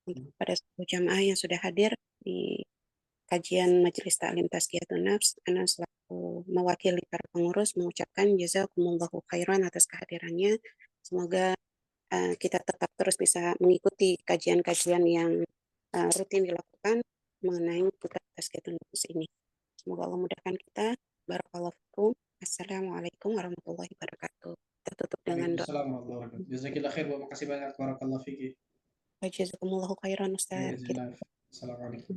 Untuk pada seluruh jamaah yang sudah hadir di kajian Majelis Taklim Tazkiyatun Nafs, Ana selaku mewakili para pengurus mengucapkan jazakumullahu khairan atas kehadirannya. Semoga kita tetap terus bisa mengikuti kajian-kajian yang rutin dilakukan mengenai putar Tazkiyatun Nafs ini. Semoga Allah mudahkan kita. Barakallahu fikum. Assalamualaikum warahmatullahi wabarakatuh. Kita tutup dengan doa. Waalaikumsalam warahmatullahi wabarakatuh. Jazakillah khair, wa makasih banyak. Barakallahu fikir. Jazakumullahu khairan Ustaz. Kita Assalamualaikum.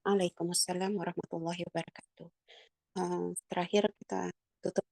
Waalaikumsalam warahmatullahi wabarakatuh. Terakhir kita tutup